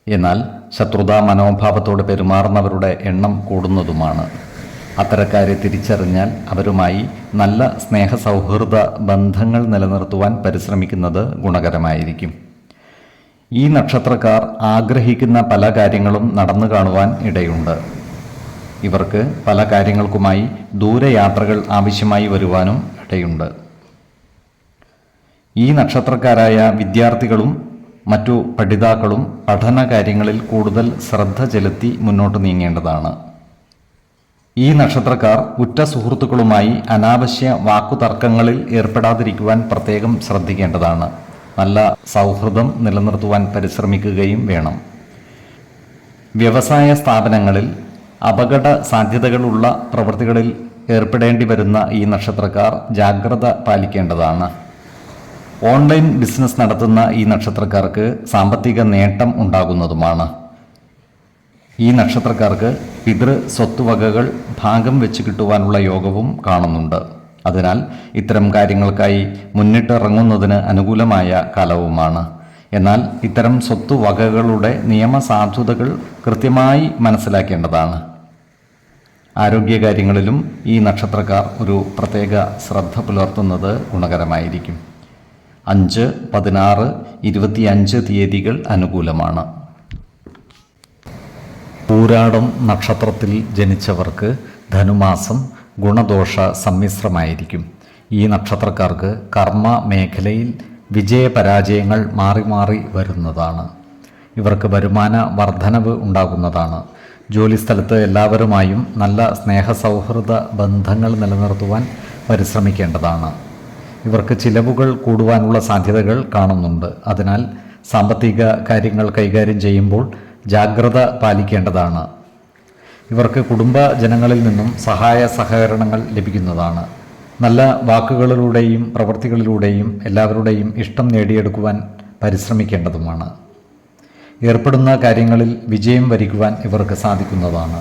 എന്നാൽ ശത്രുതാ മനോഭാവത്തോടെ പെരുമാറുന്നവരുടെ എണ്ണം കൂടുന്നതുമാണ്. അത്തരക്കാരെ തിരിച്ചറിഞ്ഞാൽ അവരുമായി നല്ല സ്നേഹസൗഹൃദ ബന്ധങ്ങൾ നിലനിർത്തുവാൻ പരിശ്രമിക്കുന്നത് ഗുണകരമായിരിക്കും. ഈ നക്ഷത്രക്കാർ ആഗ്രഹിക്കുന്ന പല കാര്യങ്ങളും നടന്നു കാണുവാൻ ഇടയുണ്ട്. ഇവർക്ക് പല കാര്യങ്ങൾക്കുമായി ദൂരയാത്രകൾ ആവശ്യമായി വരുവാനും ഇടയുണ്ട്. ഈ നക്ഷത്രക്കാരായ വിദ്യാർത്ഥികളും മറ്റു പഠിതാക്കളും പഠന കാര്യങ്ങളിൽ കൂടുതൽ ശ്രദ്ധ ചെലുത്തി മുന്നോട്ട് നീങ്ങേണ്ടതാണ്. ഈ നക്ഷത്രക്കാർ ഉറ്റ സുഹൃത്തുക്കളുമായി അനാവശ്യ വാക്കുതർക്കങ്ങളിൽ ഏർപ്പെടാതിരിക്കുവാൻ പ്രത്യേകം ശ്രദ്ധിക്കേണ്ടതാണ്. നല്ല സൗഹൃദം നിലനിർത്തുവാൻ പരിശ്രമിക്കുകയും വേണം. വ്യവസായ സ്ഥാപനങ്ങളിൽ അപകട സാധ്യതകളുള്ള പ്രവൃത്തികളിൽ ഏർപ്പെടേണ്ടി വരുന്ന ഈ നക്ഷത്രക്കാർ ജാഗ്രത പാലിക്കേണ്ടതാണ്. ഓൺലൈൻ ബിസിനസ് നടത്തുന്ന ഈ നക്ഷത്രക്കാർക്ക് സാമ്പത്തിക നേട്ടം ഉണ്ടാകുന്നതുമാണ്. ഈ നക്ഷത്രക്കാർക്ക് പിതൃ സ്വത്തുവകകൾ ഭാഗം വെച്ച് കിട്ടുവാനുള്ള യോഗവും കാണുന്നുണ്ട്. അതിനാൽ ഇത്തരം കാര്യങ്ങൾക്കായി മുന്നിട്ടിറങ്ങുന്നതിന് അനുകൂലമായ കാലവുമാണ്. എന്നാൽ ഇത്തരം സ്വത്തുവകകളുടെ നിയമസാധുതകൾ കൃത്യമായി മനസ്സിലാക്കേണ്ടതാണ്. ആരോഗ്യകാര്യങ്ങളിലും ഈ നക്ഷത്രക്കാർ ഒരു പ്രത്യേക ശ്രദ്ധ പുലർത്തുന്നത് ഗുണകരമായിരിക്കും. 5, 16, 25 തീയതികൾ അനുകൂലമാണ്. പൂരാടം നക്ഷത്രത്തിൽ ജനിച്ചവർക്ക് ധനുമാസം ഗുണദോഷ സമ്മിശ്രമായിരിക്കും. ഈ നക്ഷത്രക്കാർക്ക് കർമ്മ മേഖലയിൽ വിജയപരാജയങ്ങൾ മാറി മാറി വരുന്നതാണ്. ഇവർക്ക് വരുമാന വർധനവ് ഉണ്ടാകുന്നതാണ്. ജോലിസ്ഥലത്ത് എല്ലാവരുമായും നല്ല സ്നേഹസൗഹൃദ ബന്ധങ്ങൾ നിലനിർത്തുവാൻ പരിശ്രമിക്കേണ്ടതാണ്. ഇവർക്ക് ചിലവുകൾ കൂടുവാനുള്ള സാധ്യതകൾ കാണുന്നുണ്ട്. അതിനാൽ സാമ്പത്തിക കാര്യങ്ങൾ കൈകാര്യം ചെയ്യുമ്പോൾ ജാഗ്രത പാലിക്കേണ്ടതാണ്. ഇവർക്ക് കുടുംബജനങ്ങളിൽ നിന്നും സഹായ സഹകരണങ്ങൾ ലഭിക്കുന്നതാണ്. നല്ല വാക്കുകളിലൂടെയും പ്രവൃത്തികളിലൂടെയും എല്ലാവരുടെയും ഇഷ്ടം നേടിയെടുക്കുവാൻ പരിശ്രമിക്കേണ്ടതുമാണ്. ഏർപ്പെടുന്ന കാര്യങ്ങളിൽ വിജയം വരിക്കുവാൻ ഇവർക്ക് സാധിക്കുന്നതാണ്.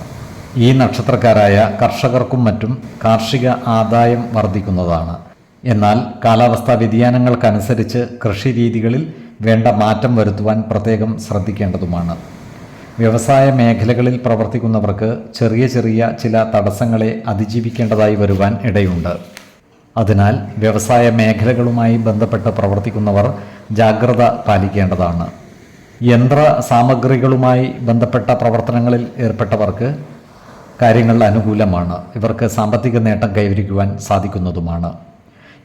ഈ നക്ഷത്രക്കാരായ കർഷകർക്കും മറ്റും കാർഷിക ആദായം വർദ്ധിക്കുന്നതാണ്. എന്നാൽ കാലാവസ്ഥാ വ്യതിയാനങ്ങൾക്കനുസരിച്ച് കൃഷിരീതികളിൽ വേണ്ട മാറ്റം വരുത്തുവാൻ പ്രത്യേകം ശ്രദ്ധിക്കേണ്ടതുമാണ്. വ്യവസായ മേഖലകളിൽ പ്രവർത്തിക്കുന്നവർക്ക് ചെറിയ ചെറിയ ചില തടസ്സങ്ങളെ അതിജീവിക്കേണ്ടതായി വരുവാൻ ഇടയുണ്ട്. അതിനാൽ വ്യവസായ മേഖലകളുമായി ബന്ധപ്പെട്ട് പ്രവർത്തിക്കുന്നവർ ജാഗ്രത പാലിക്കേണ്ടതാണ്. യന്ത്ര സാമഗ്രികളുമായി ബന്ധപ്പെട്ട പ്രവർത്തനങ്ങളിൽ ഏർപ്പെട്ടവർക്ക് കാര്യങ്ങൾ അനുകൂലമാണ്. ഇവർക്ക് സാമ്പത്തിക നേട്ടം കൈവരിക്കുവാൻ സാധിക്കുന്നതുമാണ്.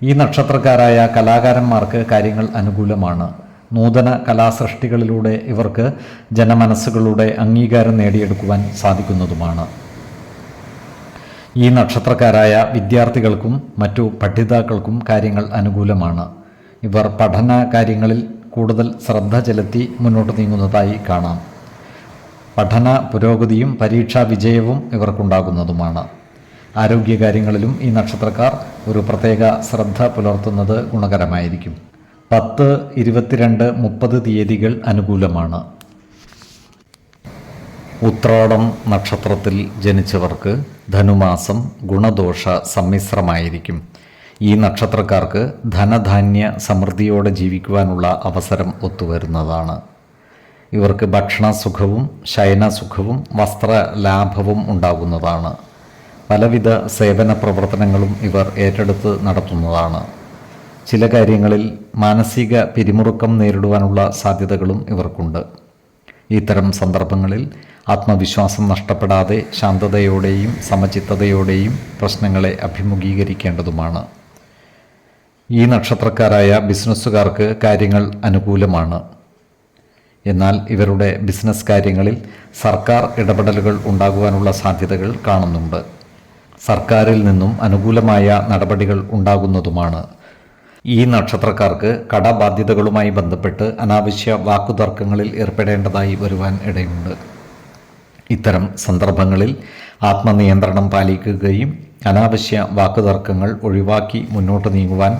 ഈ നക്ഷത്രക്കാരായ കലാകാരന്മാർക്ക് കാര്യങ്ങൾ അനുകൂലമാണ്. നൂതന കലാസൃഷ്ടികളിലൂടെ ഇവർക്ക് ജനമനസ്സുകളുടെ അംഗീകാരം നേടിയെടുക്കുവാൻ സാധിക്കുന്നതുമാണ്. ഈ നക്ഷത്രക്കാരായ വിദ്യാർത്ഥികൾക്കും മറ്റു പഠിതാക്കൾക്കും കാര്യങ്ങൾ അനുകൂലമാണ്. ഇവർ പഠന കാര്യങ്ങളിൽ കൂടുതൽ ശ്രദ്ധ ചെലുത്തി മുന്നോട്ട് നീങ്ങുന്നതായി കാണാം. പഠന പുരോഗതിയും പരീക്ഷാ വിജയവും ഇവർക്കുണ്ടാകുന്നതുമാണ്. ആരോഗ്യകാര്യങ്ങളിലും ഈ നക്ഷത്രക്കാർ ഒരു പ്രത്യേക ശ്രദ്ധ പുലർത്തുന്നത് ഗുണകരമായിരിക്കും. 10, 22, 30 തീയതികൾ അനുകൂലമാണ്. ഉത്രാടം നക്ഷത്രത്തിൽ ജനിച്ചവർക്ക് ധനുമാസം ഗുണദോഷ സമ്മിശ്രമായിരിക്കും. ഈ നക്ഷത്രക്കാർക്ക് ധനധാന്യ സമൃദ്ധിയോടെ ജീവിക്കുവാനുള്ള അവസരം ഒത്തുവരുന്നതാണ്. ഇവർക്ക് ഭക്ഷണസുഖവും ശയനസുഖവും വസ്ത്രലാഭവും ഉണ്ടാകുന്നതാണ്. പലവിധ സേവന പ്രവർത്തനങ്ങളും ഇവർ ഏറ്റെടുത്ത് നടത്തുന്നതാണ്. ചില കാര്യങ്ങളിൽ മാനസിക പിരിമുറുക്കം നേരിടുവാനുള്ള സാധ്യതകളും ഇവർക്കുണ്ട്. ഇത്തരം സന്ദർഭങ്ങളിൽ ആത്മവിശ്വാസം നഷ്ടപ്പെടാതെ ശാന്തതയോടെയും സമചിത്തതയോടെയും പ്രശ്നങ്ങളെ അഭിമുഖീകരിക്കേണ്ടതുമാണ്. ഈ നക്ഷത്രക്കാരായ ബിസിനസ്സുകാർക്ക് കാര്യങ്ങൾ അനുകൂലമാണ്. എന്നാൽ ഇവരുടെ ബിസിനസ് കാര്യങ്ങളിൽ സർക്കാർ ഇടപെടലുകൾ ഉണ്ടാകുവാനുള്ള സാധ്യതകൾ കാണുന്നുണ്ട്. സർക്കാരിൽ നിന്നും അനുകൂലമായ നടപടികൾ ഉണ്ടാകുന്നതുമാണ്. ഈ നക്ഷത്രക്കാർക്ക് കടബാധ്യതകളുമായി ബന്ധപ്പെട്ട് അനാവശ്യ വാക്കുതർക്കങ്ങളിൽ ഏർപ്പെടേണ്ടതായി വരുവാൻ ഇടയുണ്ട്. ഇത്തരം സന്ദർഭങ്ങളിൽ ആത്മനിയന്ത്രണം പാലിക്കുകയും അനാവശ്യ വാക്കുതർക്കങ്ങൾ ഒഴിവാക്കി മുന്നോട്ട് നീങ്ങുവാൻ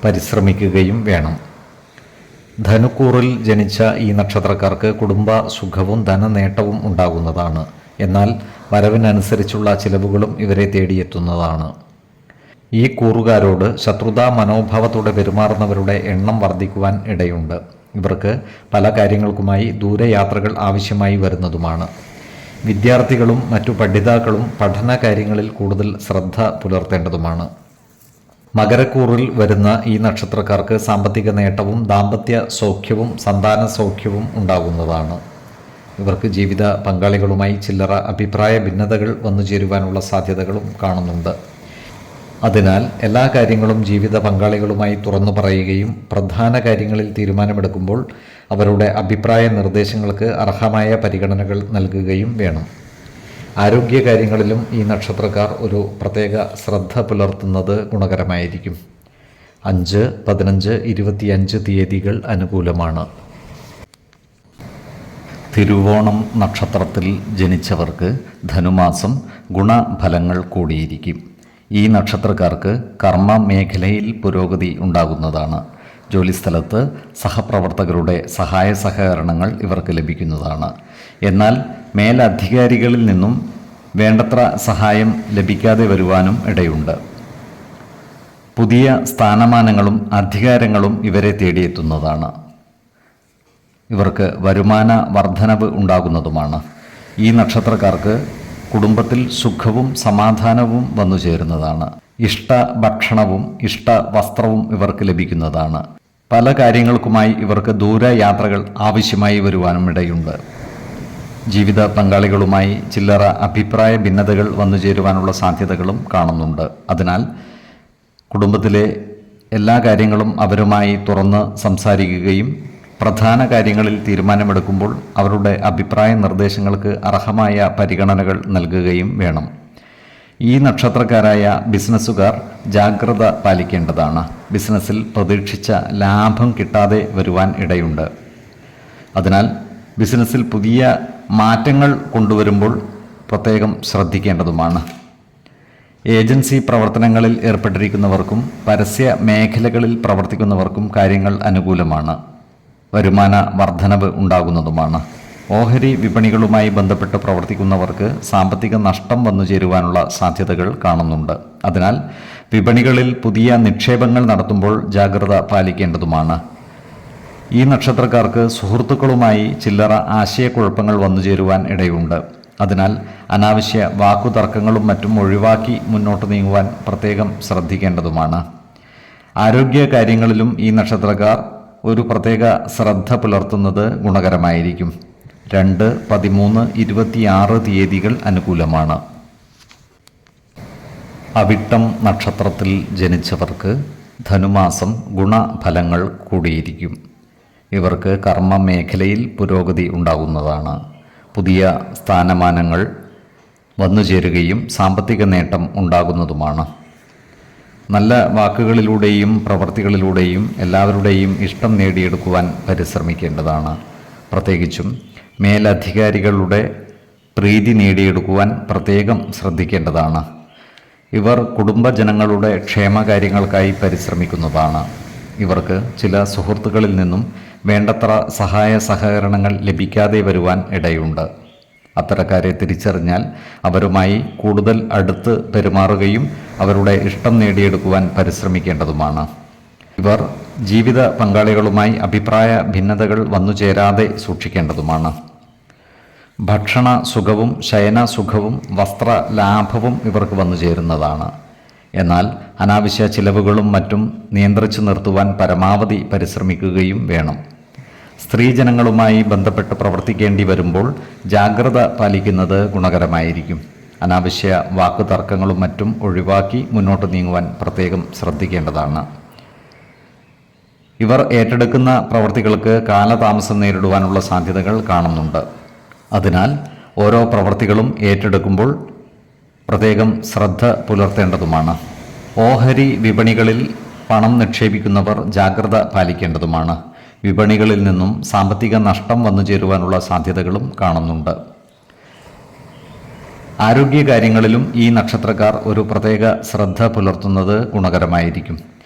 പരിശ്രമിക്കുകയും വേണം. ധനുക്കൂറിൽ ജനിച്ച ഈ നക്ഷത്രക്കാർക്ക് കുടുംബ സുഖവും ധനനേട്ടവും ഉണ്ടാകുന്നതാണ്. എന്നാൽ വരവിനനുസരിച്ചുള്ള ചിലവുകളും ഇവരെ തേടിയെത്തുന്നതാണ്. ഈ കൂറുകാരോട് ശത്രുതാ മനോഭാവത്തോടെ പെരുമാറുന്നവരുടെ എണ്ണം വർദ്ധിക്കുവാൻ ഇടയുണ്ട്. ഇവർക്ക് പല കാര്യങ്ങൾക്കുമായി ദൂരയാത്രകൾ ആവശ്യമായി വരുന്നതുമാണ്. വിദ്യാർത്ഥികളും മറ്റു പഠിതാക്കളും പഠന കാര്യങ്ങളിൽ കൂടുതൽ ശ്രദ്ധ പുലർത്തേണ്ടതുമാണ്. മകരക്കൂറിൽ വരുന്ന ഈ നക്ഷത്രക്കാർക്ക് സാമ്പത്തിക നേട്ടവും ദാമ്പത്യ സൗഖ്യവും സന്താന സൗഖ്യവും ഉണ്ടാകുന്നതാണ്. ഇവർക്ക് ജീവിത പങ്കാളികളുമായി ചില്ലറ അഭിപ്രായ ഭിന്നതകൾ വന്നുചേരുവാനുള്ള സാധ്യതകളും കാണുന്നുണ്ട്. അതിനാൽ എല്ലാ കാര്യങ്ങളും ജീവിത പങ്കാളികളുമായി തുറന്നു പറയുകയും പ്രധാന കാര്യങ്ങളിൽ തീരുമാനമെടുക്കുമ്പോൾ അവരുടെ അഭിപ്രായ നിർദ്ദേശങ്ങൾക്ക് അർഹമായ പരിഗണനകൾ നൽകുകയും വേണം. ആരോഗ്യകാര്യങ്ങളിലും ഈ നക്ഷത്രക്കാർ ഒരു പ്രത്യേക ശ്രദ്ധ പുലർത്തുന്നത് ഗുണകരമായിരിക്കും. 5, 15, 25 തീയതികൾ അനുകൂലമാണ്. തിരുവോണം നക്ഷത്രത്തിൽ ജനിച്ചവർക്ക് ധനുമാസം ഗുണഫലങ്ങൾ കൂടിയിരിക്കും. ഈ നക്ഷത്രക്കാർക്ക് കർമ്മ മേഖലയിൽ പുരോഗതി ഉണ്ടാകുന്നതാണ്. ജോലിസ്ഥലത്ത് സഹപ്രവർത്തകരുടെ സഹായ സഹകരണങ്ങൾ ഇവർക്ക് ലഭിക്കുന്നതാണ്. എന്നാൽ മേലധികാരികളിൽ നിന്നും വേണ്ടത്ര സഹായം ലഭിക്കാതെ വരുവാനും ഇടയുണ്ട്. പുതിയ സ്ഥാനമാനങ്ങളും അധികാരങ്ങളും ഇവരെ തേടിയെത്തുന്നതാണ്. ഇവർക്ക് വരുമാന വർധനവ് ഉണ്ടാകുന്നതുമാണ്. ഈ നക്ഷത്രക്കാർക്ക് കുടുംബത്തിൽ സുഖവും സമാധാനവും വന്നു ചേരുന്നതാണ്. ഇഷ്ട ഭക്ഷണവും ഇഷ്ട വസ്ത്രവും ഇവർക്ക് ലഭിക്കുന്നതാണ്. പല കാര്യങ്ങൾക്കുമായി ഇവർക്ക് ദൂരയാത്രകൾ ആവശ്യമായി വരുവാനും ഇടയുണ്ട്. ജീവിത പങ്കാളികളുമായി ചില്ലറ അഭിപ്രായ ഭിന്നതകൾ വന്നു ചേരുവാനുള്ള സാധ്യതകളും കാണുന്നുണ്ട്. അതിനാൽ കുടുംബത്തിലെ എല്ലാ കാര്യങ്ങളും അവരുമായി തുറന്ന് സംസാരിക്കുകയും പ്രധാന കാര്യങ്ങളിൽ തീരുമാനമെടുക്കുമ്പോൾ അവരുടെ അഭിപ്രായ നിർദ്ദേശങ്ങൾക്ക് അർഹമായ പരിഗണനകൾ നൽകുകയും വേണം. ഈ നക്ഷത്രക്കാരായ ബിസിനസ്സുകാർ ജാഗ്രത പാലിക്കേണ്ടതാണ്. ബിസിനസ്സിൽ പ്രതീക്ഷിച്ച ലാഭം കിട്ടാതെ വരുവാൻ ഇടയുണ്ട്. അതിനാൽ ബിസിനസ്സിൽ പുതിയ മാറ്റങ്ങൾ കൊണ്ടുവരുമ്പോൾ പ്രത്യേകം ശ്രദ്ധിക്കേണ്ടതുമാണ്. ഏജൻസി പ്രവർത്തനങ്ങളിൽ ഏർപ്പെട്ടിരിക്കുന്നവർക്കും പരസ്യ മേഖലകളിൽ പ്രവർത്തിക്കുന്നവർക്കും കാര്യങ്ങൾ അനുകൂലമാണ്. വരുമാന വർധനവ് ഉണ്ടാകുന്നതുമാണ്. ഓഹരി വിപണികളുമായി ബന്ധപ്പെട്ട് പ്രവർത്തിക്കുന്നവർക്ക് സാമ്പത്തിക നഷ്ടം വന്നു ചേരുവാനുള്ള സാധ്യതകൾ കാണുന്നുണ്ട്. അതിനാൽ വിപണികളിൽ പുതിയ നിക്ഷേപങ്ങൾ നടത്തുമ്പോൾ ജാഗ്രത പാലിക്കേണ്ടതുമാണ്. ഈ നക്ഷത്രക്കാർക്ക് സുഹൃത്തുക്കളുമായി ചില്ലറ ആശയക്കുഴപ്പങ്ങൾ വന്നു ചേരുവാൻ ഇടയുണ്ട്. അതിനാൽ അനാവശ്യ വാക്കുതർക്കങ്ങളും മറ്റും ഒഴിവാക്കി മുന്നോട്ട് നീങ്ങുവാൻ പ്രത്യേകം ശ്രദ്ധിക്കേണ്ടതുമാണ്. ആരോഗ്യ കാര്യങ്ങളിലും ഈ നക്ഷത്രക്കാർ ഒരു പ്രത്യേക ശ്രദ്ധ പുലർത്തുന്നത് ഗുണകരമായിരിക്കും. 2, 13, 26 തീയതികൾ അനുകൂലമാണ്. അവിട്ടം നക്ഷത്രത്തിൽ ജനിച്ചവർക്ക് ധനുമാസം ഗുണഫലങ്ങൾ കൂടിയിരിക്കും. ഇവർക്ക് കർമ്മ മേഖലയിൽ പുരോഗതി ഉണ്ടാകുന്നതാണ്. പുതിയ സ്ഥാനമാനങ്ങൾ വന്നുചേരുകയും സാമ്പത്തിക നേട്ടം ഉണ്ടാകുന്നതുമാണ്. നല്ല വാക്കുകളിലൂടെയും പ്രവൃത്തികളിലൂടെയും എല്ലാവരുടെയും ഇഷ്ടം നേടിയെടുക്കുവാൻ പരിശ്രമിക്കേണ്ടതാണ്. പ്രത്യേകിച്ചും മേലധികാരികളുടെ പ്രീതി നേടിയെടുക്കുവാൻ പ്രത്യേകം ശ്രദ്ധിക്കേണ്ടതാണ്. ഇവർ കുടുംബജനങ്ങളുടെ ക്ഷേമകാര്യങ്ങൾക്കായി പരിശ്രമിക്കുന്നതാണ്. ഇവർക്ക് ചില സുഹൃത്തുക്കളിൽ നിന്നും വേണ്ടത്ര സഹായ സഹകരണങ്ങൾ ലഭിക്കാതെ വരുവാൻ ഇടയുണ്ട്. അത്തരക്കാരെ തിരിച്ചറിഞ്ഞാൽ അവരുമായി കൂടുതൽ അടുത്ത് പെരുമാറുകയും അവരുടെ ഇഷ്ടം നേടിയെടുക്കുവാൻ പരിശ്രമിക്കേണ്ടതുമാണ്. ഇവർ ജീവിത പങ്കാളികളുമായി അഭിപ്രായ ഭിന്നതകൾ വന്നുചേരാതെ സൂക്ഷിക്കേണ്ടതുമാണ്. ഭക്ഷണ സുഖവും ശയന സുഖവും വസ്ത്ര ലാഭവും ഇവർക്ക് വന്നു ചേരുന്നതാണ്. എന്നാൽ അനാവശ്യ ചിലവുകളും മറ്റും നിയന്ത്രിച്ചു നിർത്തുവാൻ പരമാവധി പരിശ്രമിക്കുകയും വേണം. സ്ത്രീജനങ്ങളുമായി ബന്ധപ്പെട്ട് പ്രവർത്തിക്കേണ്ടി വരുമ്പോൾ ജാഗ്രത പാലിക്കുന്നത് ഗുണകരമായിരിക്കും. അനാവശ്യ വാക്കുതർക്കങ്ങളും മറ്റും ഒഴിവാക്കി മുന്നോട്ട് നീങ്ങുവാൻ പ്രത്യേകം ശ്രദ്ധിക്കേണ്ടതാണ്. ഇവർ ഏറ്റെടുക്കുന്ന പ്രവൃത്തികൾക്ക് കാലതാമസം നേരിടുവാനുള്ള സാധ്യതകൾ കാണുന്നുണ്ട്. അതിനാൽ ഓരോ പ്രവൃത്തികളും ഏറ്റെടുക്കുമ്പോൾ പ്രത്യേകം ശ്രദ്ധ പുലർത്തേണ്ടതുമാണ്. ഓഹരി വിപണികളിൽ പണം നിക്ഷേപിക്കുന്നവർ ജാഗ്രത പാലിക്കേണ്ടതുമാണ്. വിപണികളിൽ നിന്നും സാമ്പത്തിക നഷ്ടം വന്നു ചേരുവാനുള്ള സാധ്യതകളും കാണുന്നുണ്ട്. ആരോഗ്യകാര്യങ്ങളിലും ഈ നക്ഷത്രക്കാർ ഒരു പ്രത്യേക ശ്രദ്ധ പുലർത്തുന്നത് ഗുണകരമായിരിക്കും.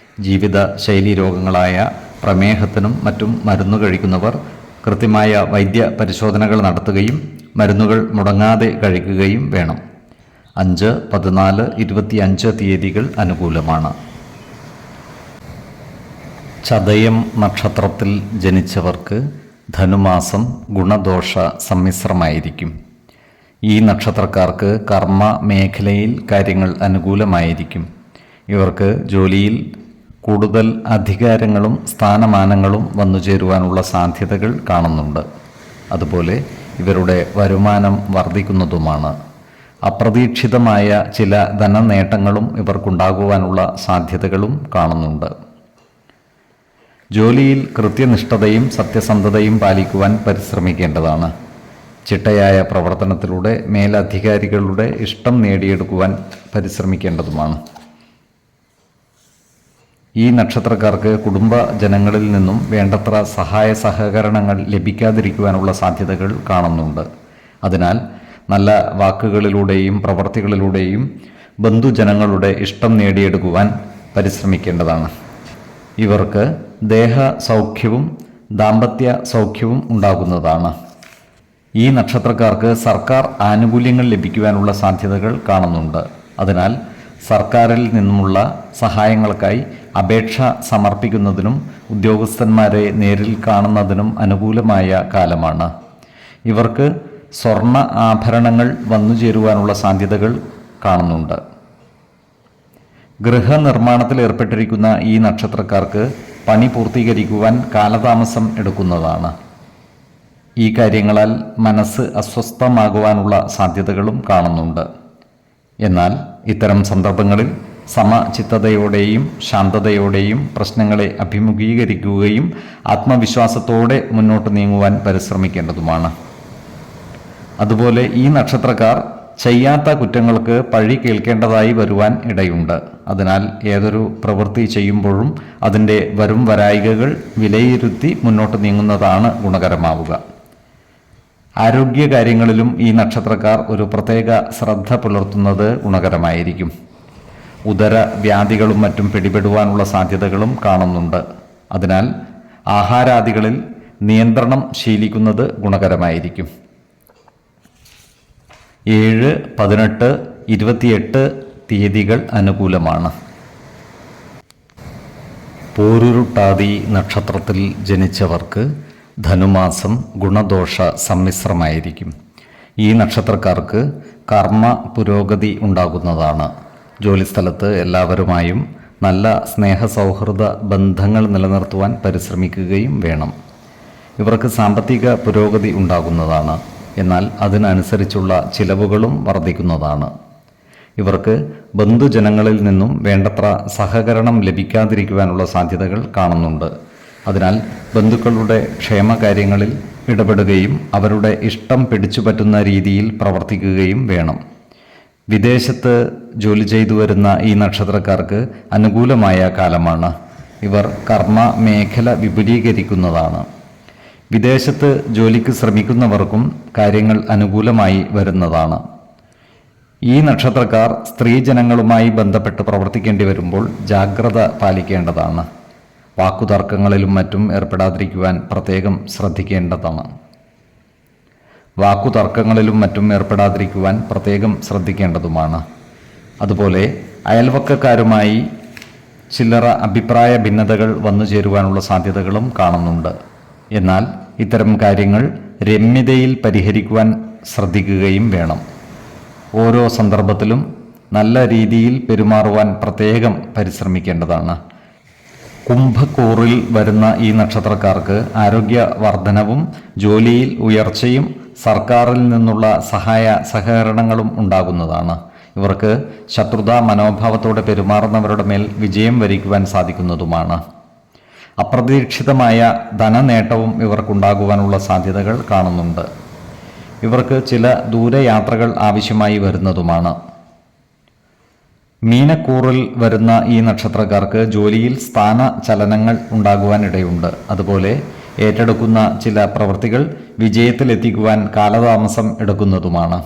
ജീവിത ശൈലീ രോഗങ്ങളായ പ്രമേഹത്തിനും മറ്റും മരുന്ന് കഴിക്കുന്നവർ കൃത്യമായ വൈദ്യ പരിശോധനകൾ നടത്തുകയും മരുന്നുകൾ മുടങ്ങാതെ കഴിക്കുകയും വേണം. 5, 14, 25 തീയതികൾ അനുകൂലമാണ്. ചതയം നക്ഷത്രത്തിൽ ജനിച്ചവർക്ക് ധനുമാസം ഗുണദോഷ സമ്മിശ്രമായിരിക്കും. ഈ നക്ഷത്രക്കാർക്ക് കർമ്മ മേഖലയിൽ കാര്യങ്ങൾ അനുകൂലമായിരിക്കും. ഇവർക്ക് ജോലിയിൽ കൂടുതൽ അധികാരങ്ങളും സ്ഥാനമാനങ്ങളും വന്നു ചേരുവാനുള്ള സാധ്യതകൾ കാണുന്നുണ്ട്. അതുപോലെ ഇവരുടെ വരുമാനം വർദ്ധിക്കുന്നതുമാണ്. അപ്രതീക്ഷിതമായ ചില ധനനേട്ടങ്ങളും ഇവർക്കുണ്ടാകുവാനുള്ള സാധ്യതകളും കാണുന്നുണ്ട്. ജോലിയിൽ കൃത്യനിഷ്ഠതയും സത്യസന്ധതയും പാലിക്കുവാൻ പരിശ്രമിക്കേണ്ടതാണ്. ചിട്ടയായ പ്രവർത്തനത്തിലൂടെ മേലധികാരികളുടെ ഇഷ്ടം നേടിയെടുക്കുവാൻ പരിശ്രമിക്കേണ്ടതുമാണ്. ഈ നക്ഷത്രക്കാർക്ക് കുടുംബ ജനങ്ങളിൽ നിന്നും വേണ്ടത്ര സഹായ സഹകരണങ്ങൾ ലഭിക്കാതിരിക്കുവാനുള്ള സാധ്യതകൾ കാണുന്നുണ്ട്. അതിനാൽ നല്ല വാക്കുകളിലൂടെയും പ്രവർത്തികളിലൂടെയും ബന്ധുജനങ്ങളുടെ ഇഷ്ടം നേടിയെടുക്കുവാൻ പരിശ്രമിക്കേണ്ടതാണ്. ഇവർക്ക് ദേഹ സൗഖ്യവും ദാമ്പത്യ സൗഖ്യവും ഉണ്ടാകുന്നതാണ്. ഈ നക്ഷത്രക്കാർക്ക് സർക്കാർ ആനുകൂല്യങ്ങൾ ലഭിക്കുവാനുള്ള സാധ്യതകൾ കാണുന്നുണ്ട്. അതിനാൽ സർക്കാരിൽ നിന്നുമുള്ള സഹായങ്ങൾക്കായി അപേക്ഷ സമർപ്പിക്കുന്നതിനും ഉദ്യോഗസ്ഥന്മാരെ നേരിൽ കാണുന്നതിനും അനുകൂലമായ കാലമാണ്. ഇവർക്ക് സ്വർണ്ണ ആഭരണങ്ങൾ വന്നു ചേരുവാനുള്ള സാധ്യതകൾ കാണുന്നുണ്ട്. ഗൃഹനിർമ്മാണത്തിൽ ഏർപ്പെട്ടിരിക്കുന്ന ഈ നക്ഷത്രക്കാർക്ക് പണി പൂർത്തീകരിക്കുവാൻ കാലതാമസം എടുക്കുന്നതാണ്. ഈ കാര്യങ്ങളാൽ മനസ്സ് അസ്വസ്ഥമാകുവാനുള്ള സാധ്യതകളും കാണുന്നുണ്ട്. എന്നാൽ ഇത്തരം സന്ദർഭങ്ങളിൽ സമചിത്തതയോടെയും ശാന്തതയോടെയും പ്രശ്നങ്ങളെ അഭിമുഖീകരിക്കുകയും ആത്മവിശ്വാസത്തോടെ മുന്നോട്ട് നീങ്ങുവാൻ പരിശ്രമിക്കേണ്ടതുമാണ്. അതുപോലെ ഈ നക്ഷത്രക്കാർ ചെയ്യാത്ത കുറ്റങ്ങൾക്ക് പഴി കേൾക്കേണ്ടതായി വരുവാൻ ഇടയുണ്ട്. അതിനാൽ ഏതൊരു പ്രവൃത്തി ചെയ്യുമ്പോഴും അതിൻ്റെ വരും വരായികകൾ വിലയിരുത്തി മുന്നോട്ട് നീങ്ങുന്നതാണ് ഗുണകരമാവുക. ആരോഗ്യകാര്യങ്ങളിലും ഈ നക്ഷത്രക്കാർ ഒരു പ്രത്യേക ശ്രദ്ധ പുലർത്തുന്നത് ഗുണകരമായിരിക്കും. ഉദര വ്യാധികളും മറ്റും പിടിപെടുവാനുള്ള സാധ്യതകളും കാണുന്നുണ്ട്. അതിനാൽ ആഹാരാദികളിൽ നിയന്ത്രണം ശീലിക്കുന്നത് ഗുണകരമായിരിക്കും. 7, 18, 28 തീയതികൾ അനുകൂലമാണ്. പോരുരുട്ടാതി നക്ഷത്രത്തിൽ ജനിച്ചവർക്ക് ധനുമാസം ഗുണദോഷ സമ്മിശ്രമായിരിക്കും. ഈ നക്ഷത്രക്കാർക്ക് കർമ്മ പുരോഗതി ഉണ്ടാകുന്നതാണ്. ജോലിസ്ഥലത്ത് എല്ലാവരുമായും നല്ല സ്നേഹസൗഹൃദ ബന്ധങ്ങൾ നിലനിർത്തുവാൻ പരിശ്രമിക്കുകയും വേണം. ഇവർക്ക് സാമ്പത്തിക പുരോഗതി ഉണ്ടാകുന്നതാണ്. എന്നാൽ അതിനനുസരിച്ചുള്ള ചിലവുകളും വർദ്ധിക്കുന്നതാണ്. ഇവർക്ക് ബന്ധുജനങ്ങളിൽ നിന്നും വേണ്ടത്ര സഹകരണം ലഭിക്കാതിരിക്കുവാനുള്ള സാധ്യതകൾ കാണുന്നുണ്ട്. അതിനാൽ ബന്ധുക്കളുടെ ക്ഷേമകാര്യങ്ങളിൽ ഇടപെടുകയും അവരുടെ ഇഷ്ടം പിടിച്ചുപറ്റുന്ന രീതിയിൽ പ്രവർത്തിക്കുകയും വേണം. വിദേശത്ത് ജോലി ചെയ്തു വരുന്ന ഈ നക്ഷത്രക്കാർക്ക് അനുകൂലമായ കാലമാണ്. ഇവർ കർമ്മ മേഖല വിപുലീകരിക്കുന്നതാണ്. വിദേശത്ത് ജോലിക്ക് ശ്രമിക്കുന്നവർക്കും കാര്യങ്ങൾ അനുകൂലമായി വരുന്നതാണ്. ഈ നക്ഷത്രക്കാർ സ്ത്രീജനങ്ങളുമായി ബന്ധപ്പെട്ട് പ്രവർത്തിക്കേണ്ടി വരുമ്പോൾ ജാഗ്രത പാലിക്കേണ്ടതാണ്. വാക്കുതർക്കങ്ങളിലും മറ്റും ഏർപ്പെടാതിരിക്കുവാൻ പ്രത്യേകം ശ്രദ്ധിക്കേണ്ടതുമാണ്. അതുപോലെ അയൽവക്കക്കാരുമായി ചില്ലറ അഭിപ്രായ ഭിന്നതകൾ വന്നു ചേരുവാനുള്ള സാധ്യതകളും കാണുന്നുണ്ട്. എന്നാൽ ഇത്തരം കാര്യങ്ങൾ രമ്യതയിൽ പരിഹരിക്കുവാൻ ശ്രദ്ധിക്കുകയും വേണം. ഓരോ സന്ദർഭത്തിലും നല്ല രീതിയിൽ പെരുമാറുവാൻ പ്രത്യേകം പരിശ്രമിക്കേണ്ടതാണ്. കുംഭക്കൂറിൽ വരുന്ന ഈ നക്ഷത്രക്കാർക്ക് ആരോഗ്യ വർധനവും ജോലിയിൽ ഉയർച്ചയും സർക്കാരിൽ നിന്നുള്ള സഹായ സഹകരണങ്ങളും ഉണ്ടാകുന്നതാണ്. ഇവർക്ക് ശത്രുതാ മനോഭാവത്തോടെ പെരുമാറുന്നവരുടെ മേൽ വിജയം വരിക്കുവാൻ സാധിക്കുന്നതുമാണ്. അപ്രതീക്ഷിതമായ ധനനേട്ടവും ഇവർക്കുണ്ടാകുവാനുള്ള സാധ്യതകൾ കാണുന്നുണ്ട്. ഇവർക്ക് ചില ദൂരയാത്രകൾ ആവശ്യമായി വരുന്നതുമാണ്. മീനക്കൂറിൽ വരുന്ന ഈ നക്ഷത്രക്കാർക്ക് ജോലിയിൽ സ്ഥാന ചലനങ്ങൾ ഉണ്ടാകുവാനിടയുണ്ട്. അതുപോലെ ഏറ്റെടുക്കുന്ന ചില പ്രവൃത്തികൾ വിജയത്തിലെത്തിക്കുവാൻ കാലതാമസം എടുക്കുന്നതുമാണ്.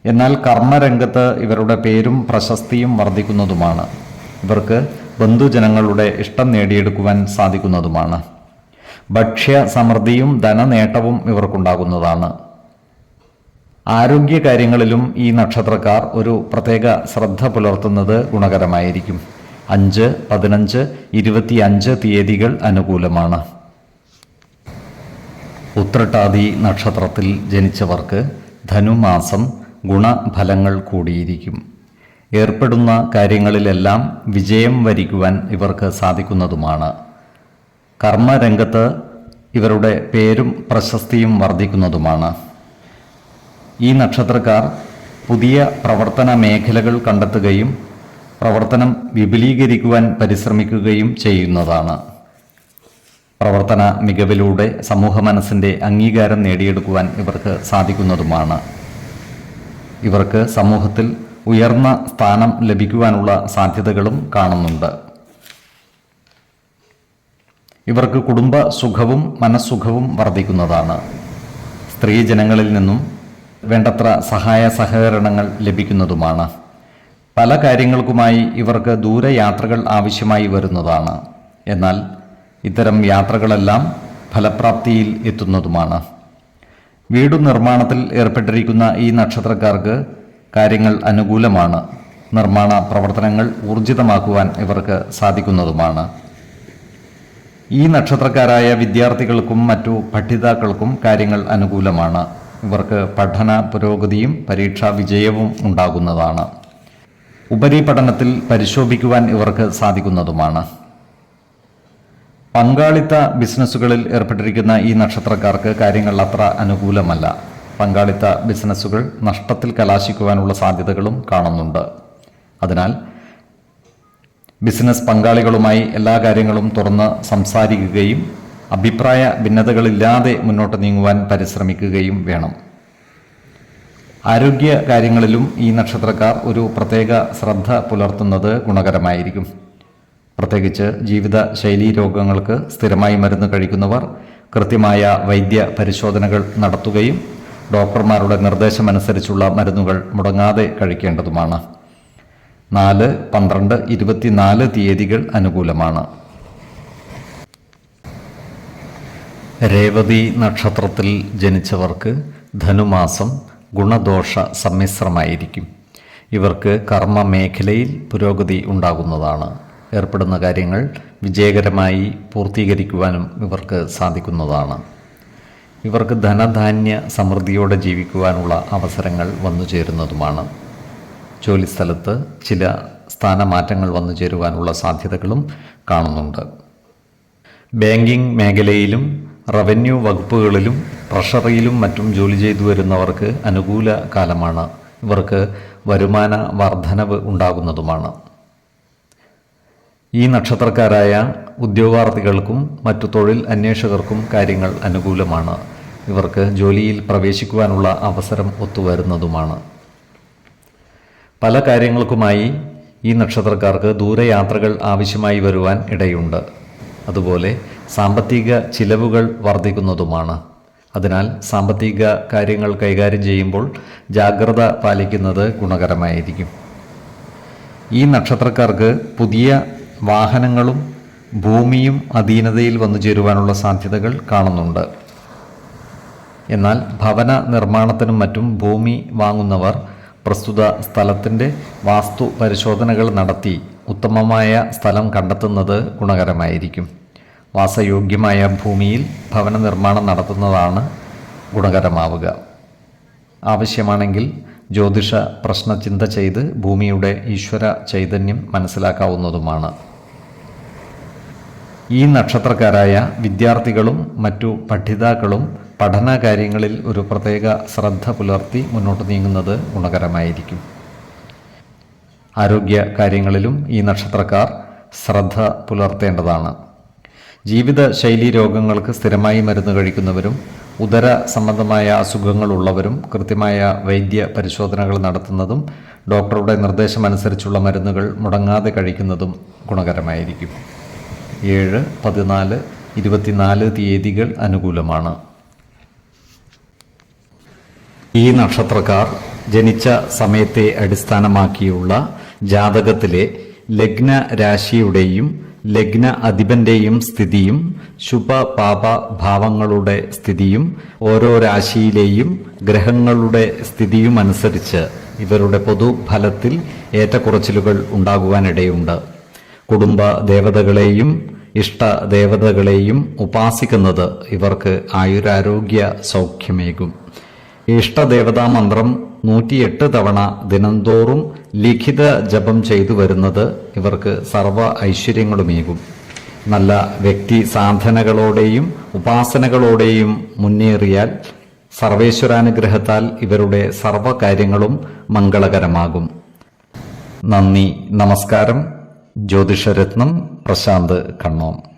എന്നാൽ കർമ്മരംഗത്ത് ഇവരുടെ പേരും പ്രശസ്തിയും വർദ്ധിക്കുന്നതുമാണ്. ഇവർക്ക് ബന്ധുജനങ്ങളുടെ ഇഷ്ടം നേടിയെടുക്കുവാൻ സാധിക്കുന്നതുമാണ്. ഭക്ഷ്യ സമൃദ്ധിയും ധനനേട്ടവും ഇവർക്കുണ്ടാകുന്നതാണ്. ആരോഗ്യകാര്യങ്ങളിലും ഈ നക്ഷത്രക്കാർ ഒരു പ്രത്യേക ശ്രദ്ധ പുലർത്തുന്നത് ഗുണകരമായിരിക്കും. 5, 15, 25 തീയതികൾ അനുകൂലമാണ്. ഉത്രട്ടാതി നക്ഷത്രത്തിൽ ജനിച്ചവർക്ക് ധനുമാസം ഗുണഫലങ്ങൾ കൂടിയിരിക്കും. ഏർപ്പെടുന്ന കാര്യങ്ങളിലെല്ലാം വിജയം വരിക്കുവാൻ ഇവർക്ക് സാധിക്കുന്നതുമാണ്. കർമ്മരംഗത്ത് ഇവരുടെ പേരും പ്രശസ്തിയും വർദ്ധിക്കുന്നതുമാണ്. ഈ നക്ഷത്രക്കാർ പുതിയ പ്രവർത്തന മേഖലകൾ കണ്ടെത്തുകയും പ്രവർത്തനം വിപുലീകരിക്കുവാൻ പരിശ്രമിക്കുകയും ചെയ്യുന്നതാണ്. പ്രവർത്തന മികവിലൂടെ സമൂഹ മനസ്സിൻ്റെ അംഗീകാരം നേടിയെടുക്കുവാൻ ഇവർക്ക് സാധിക്കുന്നതുമാണ്. ഇവർക്ക് സമൂഹത്തിൽ ഉയർന്ന സ്ഥാനം ലഭിക്കുവാനുള്ള സാധ്യതകളും കാണുന്നുണ്ട്. ഇവർക്ക് കുടുംബ സുഖവും മനസ്സുഖവും വർദ്ധിക്കുന്നതാണ്. സ്ത്രീജനങ്ങളിൽ നിന്നും വേണ്ടത്ര സഹായ സഹകരണങ്ങൾ ലഭിക്കുന്നതുമാണ്. പല കാര്യങ്ങൾക്കുമായി ഇവർക്ക് ദൂരയാത്രകൾ ആവശ്യമായി വരുന്നതാണ്. എന്നാൽ ഇത്തരം യാത്രകളെല്ലാം ഫലപ്രാപ്തിയിൽ എത്തുന്നതുമാണ്. വീടു നിർമ്മാണത്തിൽ ഏർപ്പെട്ടിരിക്കുന്ന ഈ നക്ഷത്രക്കാർക്ക് കാര്യങ്ങൾ അനുകൂലമാണ്. നിർമ്മാണ പ്രവർത്തനങ്ങൾ ഊർജിതമാക്കുവാൻ ഇവർക്ക് സാധിക്കുന്നതുമാണ്. ഈ നക്ഷത്രക്കാരായ വിദ്യാർത്ഥികൾക്കും മറ്റു പഠിതാക്കൾക്കും കാര്യങ്ങൾ അനുകൂലമാണ്. ഇവർക്ക് പഠന പുരോഗതിയും പരീക്ഷാ വിജയവും ഉണ്ടാകുന്നതാണ്. ഉപരിപഠനത്തിൽ പരിശോഭിക്കുവാൻ ഇവർക്ക് സാധിക്കുന്നതുമാണ്. പങ്കാളിത്ത ബിസിനസ്സുകളിൽ ഏർപ്പെട്ടിരിക്കുന്ന ഈ നക്ഷത്രക്കാർക്ക് കാര്യങ്ങൾ അത്ര അനുകൂലമല്ല. പങ്കാളിത്ത ബിസിനസ്സുകൾ നഷ്ടത്തിൽ കലാശിക്കുവാനുള്ള സാധ്യതകളും കാണുന്നുണ്ട്. അതിനാൽ ബിസിനസ് പങ്കാളികളുമായി എല്ലാ കാര്യങ്ങളും തുറന്ന് സംസാരിക്കുകയും അഭിപ്രായ ഭിന്നതകളില്ലാതെ മുന്നോട്ട് നീങ്ങുവാൻ പരിശ്രമിക്കുകയും വേണം. ആരോഗ്യ കാര്യങ്ങളിലും ഈ നക്ഷത്രക്കാർ ഒരു പ്രത്യേക ശ്രദ്ധ പുലർത്തുന്നത് ഗുണകരമായിരിക്കും. പ്രത്യേകിച്ച് ജീവിത ശൈലീ രോഗങ്ങൾക്ക് സ്ഥിരമായി മരുന്ന് കഴിക്കുന്നവർ കൃത്യമായ വൈദ്യ പരിശോധനകൾ നടത്തുകയും ഡോക്ടർമാരുടെ നിർദ്ദേശമനുസരിച്ചുള്ള മരുന്നുകൾ മുടങ്ങാതെ കഴിക്കേണ്ടതുമാണ്. 4, 12, 24 തീയതികൾ അനുകൂലമാണ്. രേവതി നക്ഷത്രത്തിൽ ജനിച്ചവർക്ക് ധനുമാസം ഗുണദോഷ സമ്മിശ്രമായിരിക്കും. ഇവർക്ക് കർമ്മ മേഖലയിൽ പുരോഗതി ഉണ്ടാകുന്നതാണ്. ഏർപ്പെടുന്ന കാര്യങ്ങൾ വിജയകരമായി പൂർത്തീകരിക്കുവാനും ഇവർക്ക് സാധിക്കുന്നതാണ്. ഇവർക്ക് ധനധാന്യ സമൃദ്ധിയോടെ ജീവിക്കുവാനുള്ള അവസരങ്ങൾ വന്നു ചേരുന്നതുമാണ്. ജോലിസ്ഥലത്ത് ചില സ്ഥാനമാറ്റങ്ങൾ വന്നു ചേരുവാനുള്ള സാധ്യതകളും കാണുന്നുണ്ട്. ബാങ്കിംഗ് മേഖലയിലും റവന്യൂ വകുപ്പുകളിലും ട്രഷറിയിലും മറ്റും ജോലി ചെയ്തു വരുന്നവർക്ക് അനുകൂല കാലമാണ്. ഇവർക്ക് വരുമാന വർധനവ് ഉണ്ടാകുന്നതുമാണ്. ഈ നക്ഷത്രക്കാരായ ഉദ്യോഗാർത്ഥികൾക്കും മറ്റു തൊഴിൽ അന്വേഷകർക്കും കാര്യങ്ങൾ അനുകൂലമാണ്. ഇവർക്ക് ജോലിയിൽ പ്രവേശിക്കുവാനുള്ള അവസരം ഒത്തുവരുന്നതുമാണ്. പല കാര്യങ്ങൾക്കുമായി ഈ നക്ഷത്രക്കാർക്ക് ദൂരയാത്രകൾ ആവശ്യമായി വരുവാൻ ഇടയുണ്ട്. അതുപോലെ സാമ്പത്തിക ചിലവുകൾ വർദ്ധിക്കുന്നതുമാണ്. അതിനാൽ സാമ്പത്തിക കാര്യങ്ങൾ കൈകാര്യം ചെയ്യുമ്പോൾ ജാഗ്രത പാലിക്കുന്നത് ഗുണകരമായിരിക്കും. ഈ നക്ഷത്രക്കാർക്ക് പുതിയ വാഹനങ്ങളും ഭൂമിയും അധീനതയിൽ വന്നു ചേരുവാനുള്ള സാധ്യതകൾ കാണുന്നുണ്ട്. എന്നാൽ ഭവന നിർമ്മാണത്തിനും മറ്റും ഭൂമി വാങ്ങുന്നവർ പ്രസ്തുത സ്ഥലത്തിൻ്റെ വാസ്തു പരിശോധനകൾ നടത്തി ഉത്തമമായ സ്ഥലം കണ്ടെത്തുന്നത് ഗുണകരമായിരിക്കും. വാസയോഗ്യമായ ഭൂമിയിൽ ഭവന നിർമ്മാണം നടത്തുന്നതാണ് ഗുണകരമാവുക. ആവശ്യമാണെങ്കിൽ ജ്യോതിഷ പ്രശ്നചിന്ത ചെയ്ത് ഭൂമിയുടെ ഈശ്വര ചൈതന്യം മനസ്സിലാക്കാവുന്നതുമാണ്. ഈ നക്ഷത്രക്കാരായ വിദ്യാർത്ഥികളും മറ്റു പഠിതാക്കളും പഠന കാര്യങ്ങളിൽ ഒരു പ്രത്യേക ശ്രദ്ധ പുലർത്തി മുന്നോട്ട് നീങ്ങുന്നത് ഗുണകരമായിരിക്കും. ആരോഗ്യ കാര്യങ്ങളിലും ഈ നക്ഷത്രക്കാർ ശ്രദ്ധ പുലർത്തേണ്ടതാണ്. ജീവിത ശൈലീ രോഗങ്ങൾക്ക് സ്ഥിരമായി മരുന്ന് കഴിക്കുന്നവരും ഉദര സംബന്ധമായ അസുഖങ്ങളുള്ളവരും കൃത്യമായ വൈദ്യ പരിശോധനകൾ നടത്തുന്നതും ഡോക്ടറുടെ നിർദ്ദേശമനുസരിച്ചുള്ള മരുന്നുകൾ മുടങ്ങാതെ കഴിക്കുന്നതും ഗുണകരമായിരിക്കും. 7, 14, 24 തീയതികൾ അനുകൂലമാണ്. ഈ നക്ഷത്രക്കാർ ജനിച്ച സമയത്തെ അടിസ്ഥാനമാക്കിയുള്ള ജാതകത്തിലെ ലഗ്ന രാശിയുടെയും ലഗ്ന അധിപന്റെയും സ്ഥിതിയും ശുഭ പാപ ഭാവങ്ങളുടെ സ്ഥിതിയും ഓരോ രാശിയിലെയും ഗ്രഹങ്ങളുടെ സ്ഥിതിയും അനുസരിച്ച് ഇവരുടെ പൊതുഫലത്തിൽ ഏറ്റക്കുറച്ചിലുകൾ ഉണ്ടാകുവാനിടയുണ്ട്. കുടുംബ ദേവതകളെയും ഇഷ്ട ദേവതകളെയും ഉപാസിക്കുന്നത് ഇവർക്ക് ആയുരാരോഗ്യ സൗഖ്യമേകും. ഇഷ്ടദേവതാ മന്ത്രം 108 തവണ ദിനംതോറും ലിഖിത ജപം ചെയ്തു വരുന്നത് ഇവർക്ക് സർവ ഐശ്വര്യങ്ങളുമേകും. നല്ല വ്യക്തി സാധനകളോടെയും ഉപാസനകളോടെയും മുന്നേറിയാൽ സർവേശ്വരാനുഗ്രഹത്താൽ ഇവരുടെ സർവകാര്യങ്ങളും മംഗളകരമാകും. നന്ദി, നമസ്കാരം. ജ്യോതിഷരത്നം പ്രശാന്ത് കണ്ണോം.